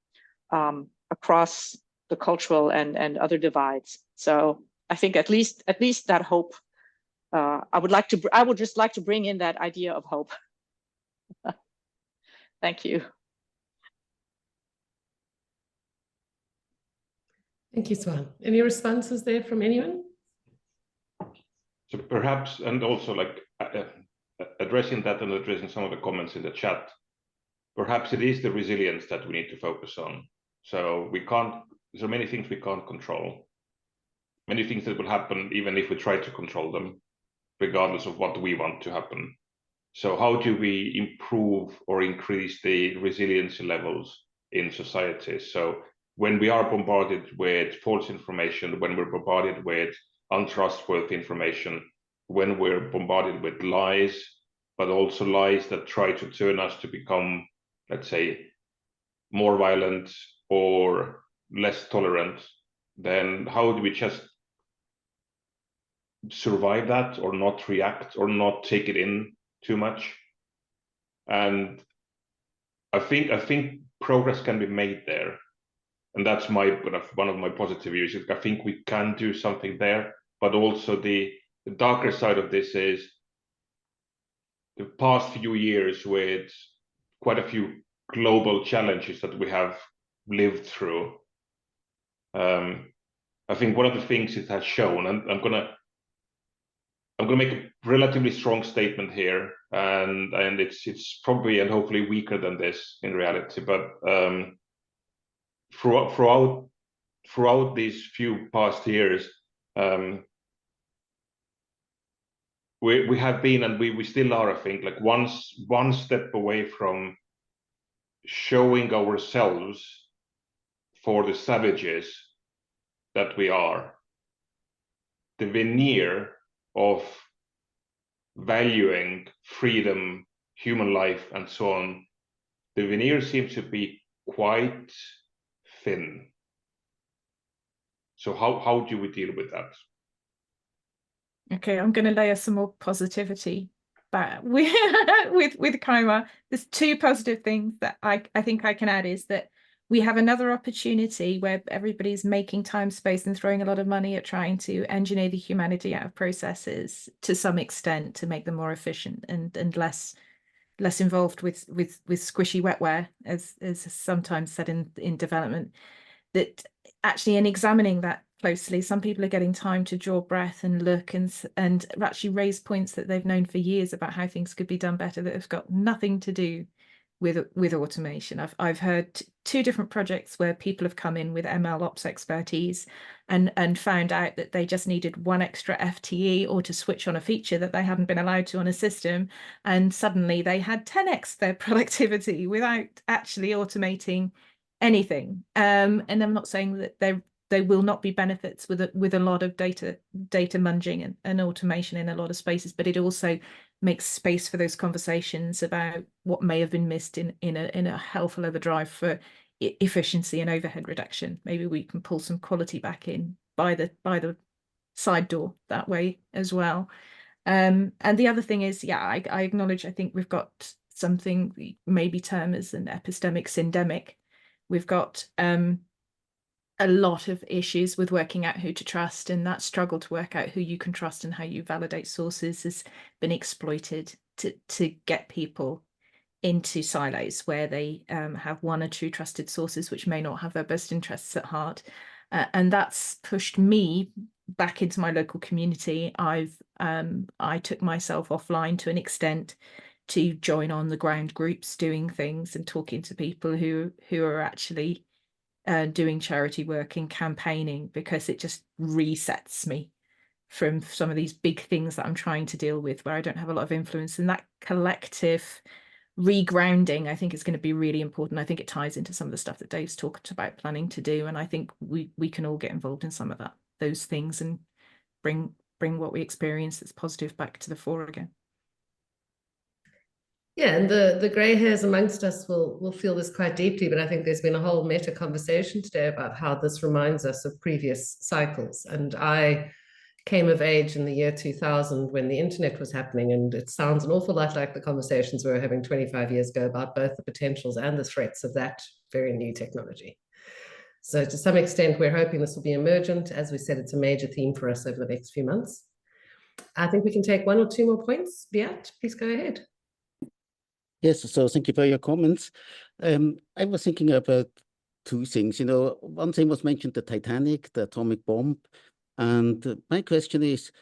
across the cultural and other divides. So I think at least that hope. I would just like to bring in that idea of hope. Thank you. Thank you, Swan. Any responses there from anyone? So perhaps, and also like addressing that and addressing some of the comments in the chat, perhaps it is the resilience that we need to focus on. So there are many things we can't control, many things that will happen even if we try to control them, regardless of what we want to happen. So how do we improve or increase the resiliency levels in society? So when we are bombarded with false information, when we're bombarded with untrustworthy information, when we're bombarded with lies, but also lies that try to turn us to become, let's say, more violent or less tolerant, then how do we just survive that, or not react, or not take it in too much? And I think progress can be made there, and that's one of my positive views. I think we can do something there, but also the darker side of this is the past few years with quite a few global challenges that we have lived through. I think one of the things it has shown, and I'm gonna make a relatively strong statement here, and it's probably and hopefully weaker than this in reality, but throughout these few past years, we have been, and we still are, I think, like one step away from showing ourselves for the savages that we are. The veneer of valuing freedom, human life, and so on, the veneer seems to be quite thin. So how do we deal with that? Okay, I'm going to layer some more positivity back with Kaima. There's two positive things that I think I can add, is that we have another opportunity where everybody's making time, space, and throwing a lot of money at trying to engineer the humanity out of processes to some extent to make them more efficient and less involved with squishy wetware, as sometimes said in development. That actually, in examining that closely, some people are getting time to draw breath and look and actually raise points that they've known for years about how things could be done better, that have got nothing to do with automation. I've heard two different projects where people have come in with ML ops expertise and found out that they just needed one extra FTE or to switch on a feature that they hadn't been allowed to on a system, and suddenly they had 10x their productivity without actually automating anything. And I'm not saying that there will not be benefits with a lot of data munging and automation in a lot of spaces, but it also makes space for those conversations about what may have been missed in a helpful overdrive for efficiency and overhead reduction. Maybe we can pull some quality back in by the side door that way as well. And the other thing is, yeah, I acknowledge, I think we've got something we maybe term as an epistemic syndemic. We've got a lot of issues with working out who to trust, and that struggle to work out who you can trust and how you validate sources has been exploited to get people into silos where they have one or two trusted sources which may not have their best interests at heart. And that's pushed me back into my local community. I took myself offline to an extent to join on the ground groups doing things and talking to people who are actually doing charity work and campaigning, because it just resets me from some of these big things that I'm trying to deal with where I don't have a lot of influence. And that collective regrounding, I think, is going to be really important. I think it ties into some of the stuff that Dave's talked about planning to do, and I think we can all get involved in some of those things and bring what we experience that's positive back to the fore again. Yeah, and the grey hairs amongst us will feel this quite deeply, but I think there's been a whole meta conversation today about how this reminds us of previous cycles. And I came of age in the year 2000 when the internet was happening, and it sounds an awful lot like the conversations we were having 25 years ago about both the potentials and the threats of that very new technology. So to some extent, we're hoping this will be emergent. As we said, it's a major theme for us over the next few months. I think we can take one or two more points. Beat, please go ahead. Yes, so thank you for your comments. I was thinking about two things. One thing was mentioned, the Titanic, the atomic bomb. And my question is,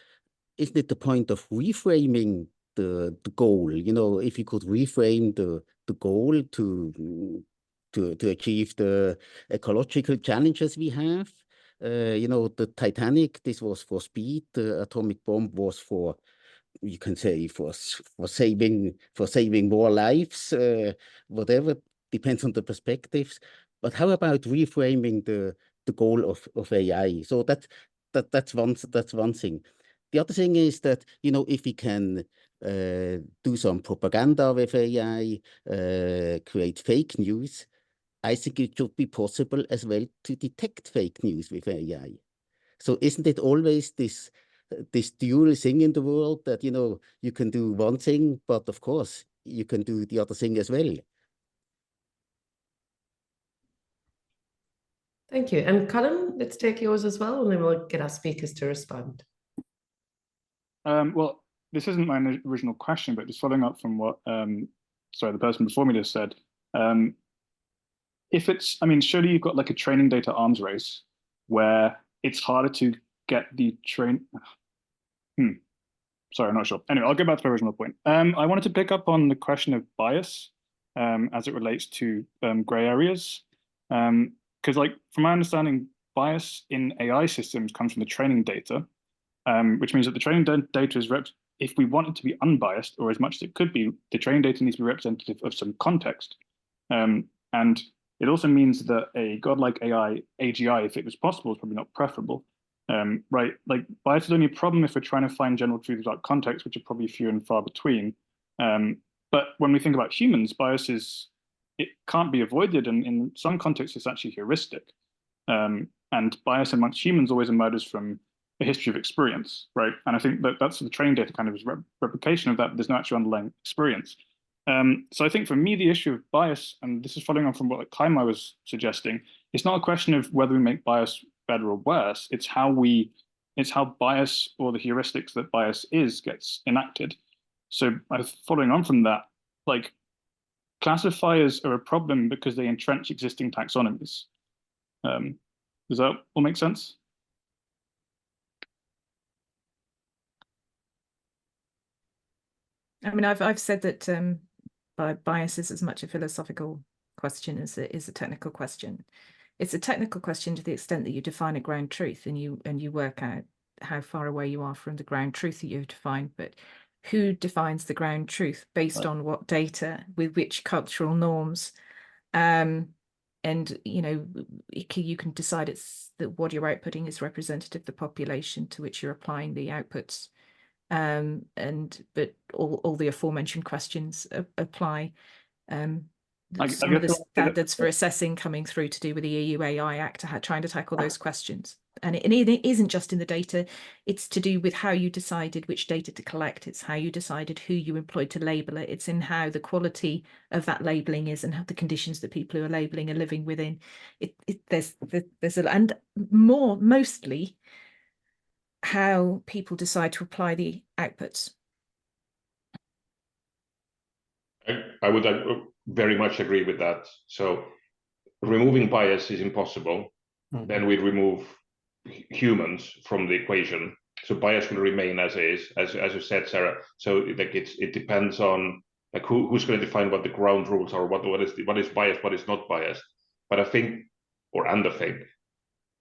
isn't it the point of reframing the goal? If you could reframe the goal to achieve the ecological challenges we have. The Titanic, this was for speed. The atomic bomb was for, you can say, for saving more lives, whatever, depends on the perspectives. But how about reframing the goal of AI? So that's one thing. The other thing is that, if we can do some propaganda with AI, create fake news, I think it should be possible as well to detect fake news with AI. So isn't it always this dual thing in the world that, you can do one thing, but of course you can do the other thing as well? Thank you. And Colin, let's take yours as well, and then we'll get our speakers to respond. Well, this isn't my original question, but just following up from what the person before me just said. Surely you've got like a training data arms race where it's harder to get the Sorry, I'm not sure. Anyway, I'll go back to the original point. I wanted to pick up on the question of bias as it relates to gray areas. Because from my understanding, bias in AI systems comes from the training data, which means that the training data is if we want it to be unbiased, or as much as it could be, the training data needs to be representative of some context. And it also means that a godlike AI, AGI, if it was possible, is probably not preferable. Right, bias is only a problem if we're trying to find general truths about context, which are probably few and far between. But when we think about humans, bias it can't be avoided, and in some contexts, it's actually heuristic. And bias amongst humans always emerges from a history of experience, right? And I think that's the training data kind of is replication of that. There's no actual underlying experience. So I think for me, the issue of bias, and this is following on from what Kaima was suggesting, it's not a question of whether we make bias better or worse. It's how bias, or the heuristics that bias gets enacted. So following on from that, classifiers are a problem because they entrench existing taxonomies. Does that all make sense? I mean, I've said that bias is as much a philosophical question as it is a technical question. It's a technical question to the extent that you define a ground truth and you work out how far away you are from the ground truth that you've defined, but who defines the ground truth based on what data, with which cultural norms, and you know, you can decide that what you're outputting is representative of the population to which you're applying the outputs, but all the aforementioned questions apply. Some of the standards for assessing coming through to do with the EU AI Act are trying to tackle those questions. And it isn't just in the data, it's to do with how you decided which data to collect. It's how you decided who you employed to label it. It's in how the quality of that labeling is and how the conditions that people who are labeling are living within. And mostly how people decide to apply the outputs. I would very much agree with that. So removing bias is impossible. Then we remove humans from the equation. So bias will remain as is, as you said, Sarah. So like it depends on like who's going to define what the ground rules are, what is bias, what is not bias. But I think,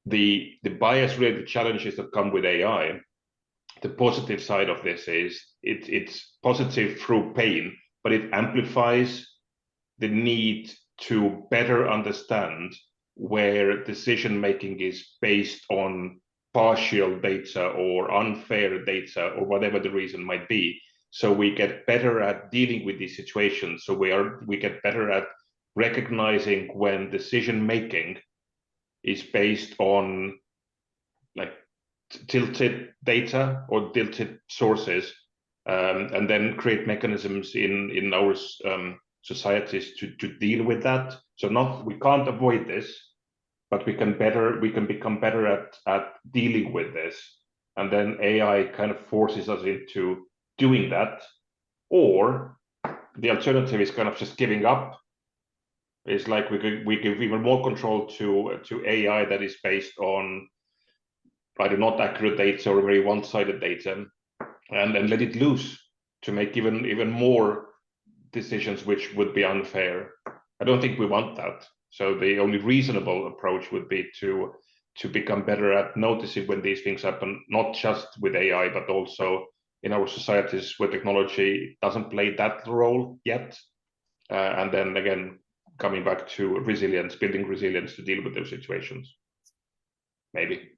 the bias related challenges that come with AI, the positive side of this is it's positive through pain, but it amplifies the need to better understand where decision making is based on partial data or unfair data or whatever the reason might be. So we get better at dealing with these situations. So we get better at recognizing when decision making is based on like tilted data or tilted sources, and then create mechanisms in our societies to deal with that. So we can't avoid this, but we can become better at dealing with this. And then AI kind of forces us into doing that. Or the alternative is kind of just giving up. It's like we give even more control to AI that is based on either not accurate data or very one-sided data, and let it loose to make even more decisions which would be unfair. I don't think we want that. So the only reasonable approach would be to become better at noticing when these things happen, not just with AI, but also in our societies where technology doesn't play that role yet. And then again, coming back to resilience, building resilience to deal with those situations. Maybe.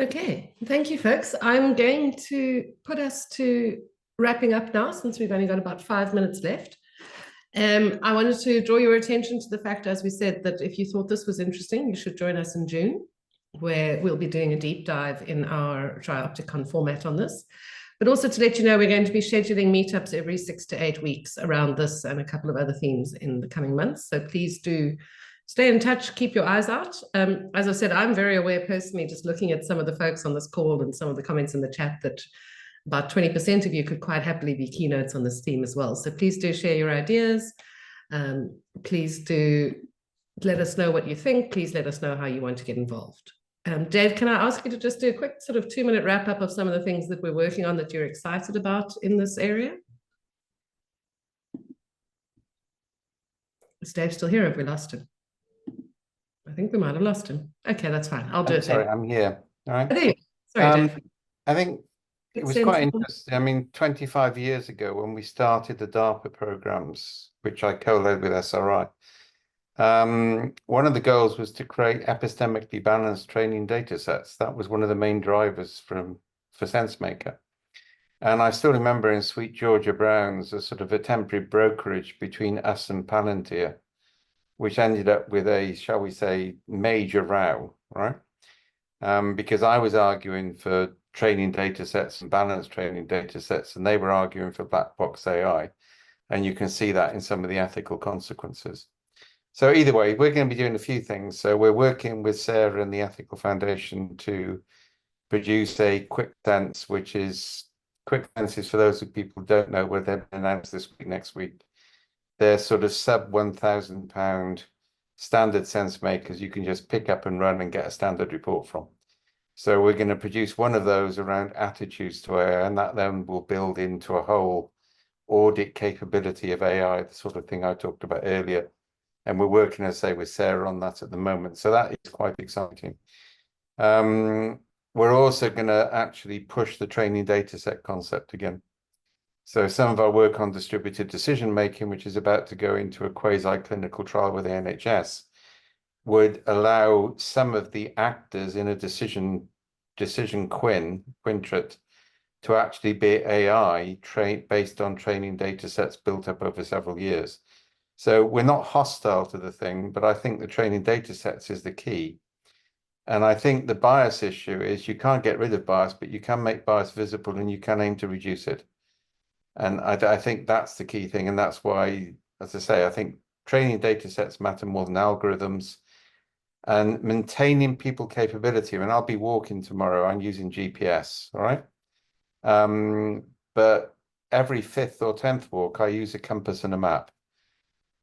Okay, thank you, folks. I'm going to put us to wrapping up now, since we've only got about 5 minutes left. I wanted to draw your attention to the fact, as we said, that if you thought this was interesting, you should join us in June, where we'll be doing a deep dive in our Triopticon format on this. But also to let you know, we're going to be scheduling meetups every 6 to 8 weeks around this and a couple of other themes in the coming months. So please do stay in touch, keep your eyes out. As I said, I'm very aware personally, just looking at some of the folks on this call and some of the comments in the chat, that about 20% of you could quite happily be keynotes on this theme as well. So please do share your ideas. Please do let us know what you think. Please let us know how you want to get involved. Dave, can I ask you to just do a quick sort of 2-minute wrap up of some of the things that we're working on that you're excited about in this area? Is Dave still here? Have we lost him? I think we might have lost him. Okay, that's fine. I'll do it. Sorry, I'm here. All right. Oh, there you go. Sorry, Dave. I think it was quite interesting. I mean, 25 years ago when we started the DARPA programs, which I co-led with SRI, one of the goals was to create epistemically balanced training data sets. That was one of the main drivers for SenseMaker. And I still remember in Sweet Georgia Brown's a sort of a temporary brokerage between us and Palantir, which ended up with a, shall we say, major row, right? Because I was arguing for training data sets and balanced training data sets, and they were arguing for black box AI. And you can see that in some of the ethical consequences. So either way, we're going to be doing a few things. So we're working with Sarah and the Ethical Foundation to produce a quick sense, which is quick senses for those people who don't know, where they're announced this week, next week. They're sort of sub £1,000 standard sense makers you can just pick up and run and get a standard report from. So we're going to produce one of those around attitudes to AI, and that then will build into a whole audit capability of AI, the sort of thing I talked about earlier. And we're working, as I say, with Sarah on that at the moment. So that is quite exciting. We're also going to actually push the training data set concept again. So some of our work on distributed decision making, which is about to go into a quasi-clinical trial with the NHS, would allow some of the actors in a decision quintret to actually be AI based on training data sets built up over several years. So we're not hostile to the thing, but I think the training data sets is the key. And I think the bias issue is you can't get rid of bias, but you can make bias visible and you can aim to reduce it. And I think that's the key thing. And that's why, as I say, I think training data sets matter more than algorithms, and maintaining people capability. I mean, I'll be walking tomorrow. I'm using GPS, all right? But every 5th or 10th walk, I use a compass and a map.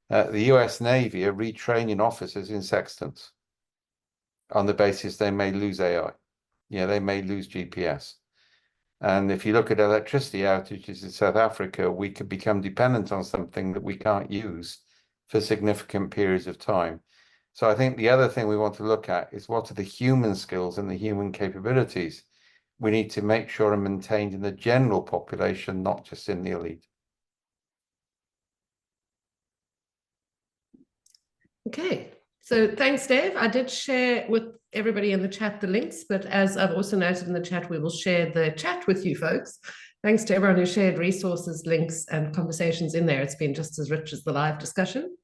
The US Navy are retraining officers in sextants on the basis they may lose AI. Yeah, they may lose GPS. And if you look at electricity outages in South Africa, we could become dependent on something that we can't use for significant periods of time. So I think the other thing we want to look at is what are the human skills and the human capabilities we need to make sure are maintained in the general population, not just in the elite. Okay, so thanks, Dave. I did share with everybody in the chat the links, but as I've also noted in the chat, we will share the chat with you folks. Thanks to everyone who shared resources, links, and conversations in there. It's been just as rich as the live discussion.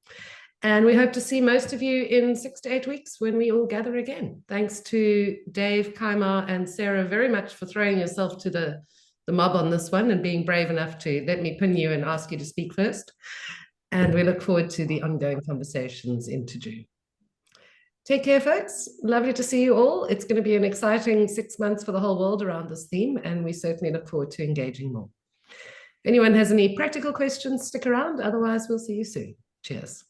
And we hope to see most of you in 6 to 8 weeks when we all gather again. Thanks to Dave, Kaima, and Sarah very much for throwing yourself to the mob on this one and being brave enough to let me pin you and ask you to speak first. And we look forward to the ongoing conversations into June. Take care, folks. Lovely to see you all. It's going to be an exciting 6 months for the whole world around this theme, and we certainly look forward to engaging more. If anyone has any practical questions, stick around. Otherwise, we'll see you soon. Cheers.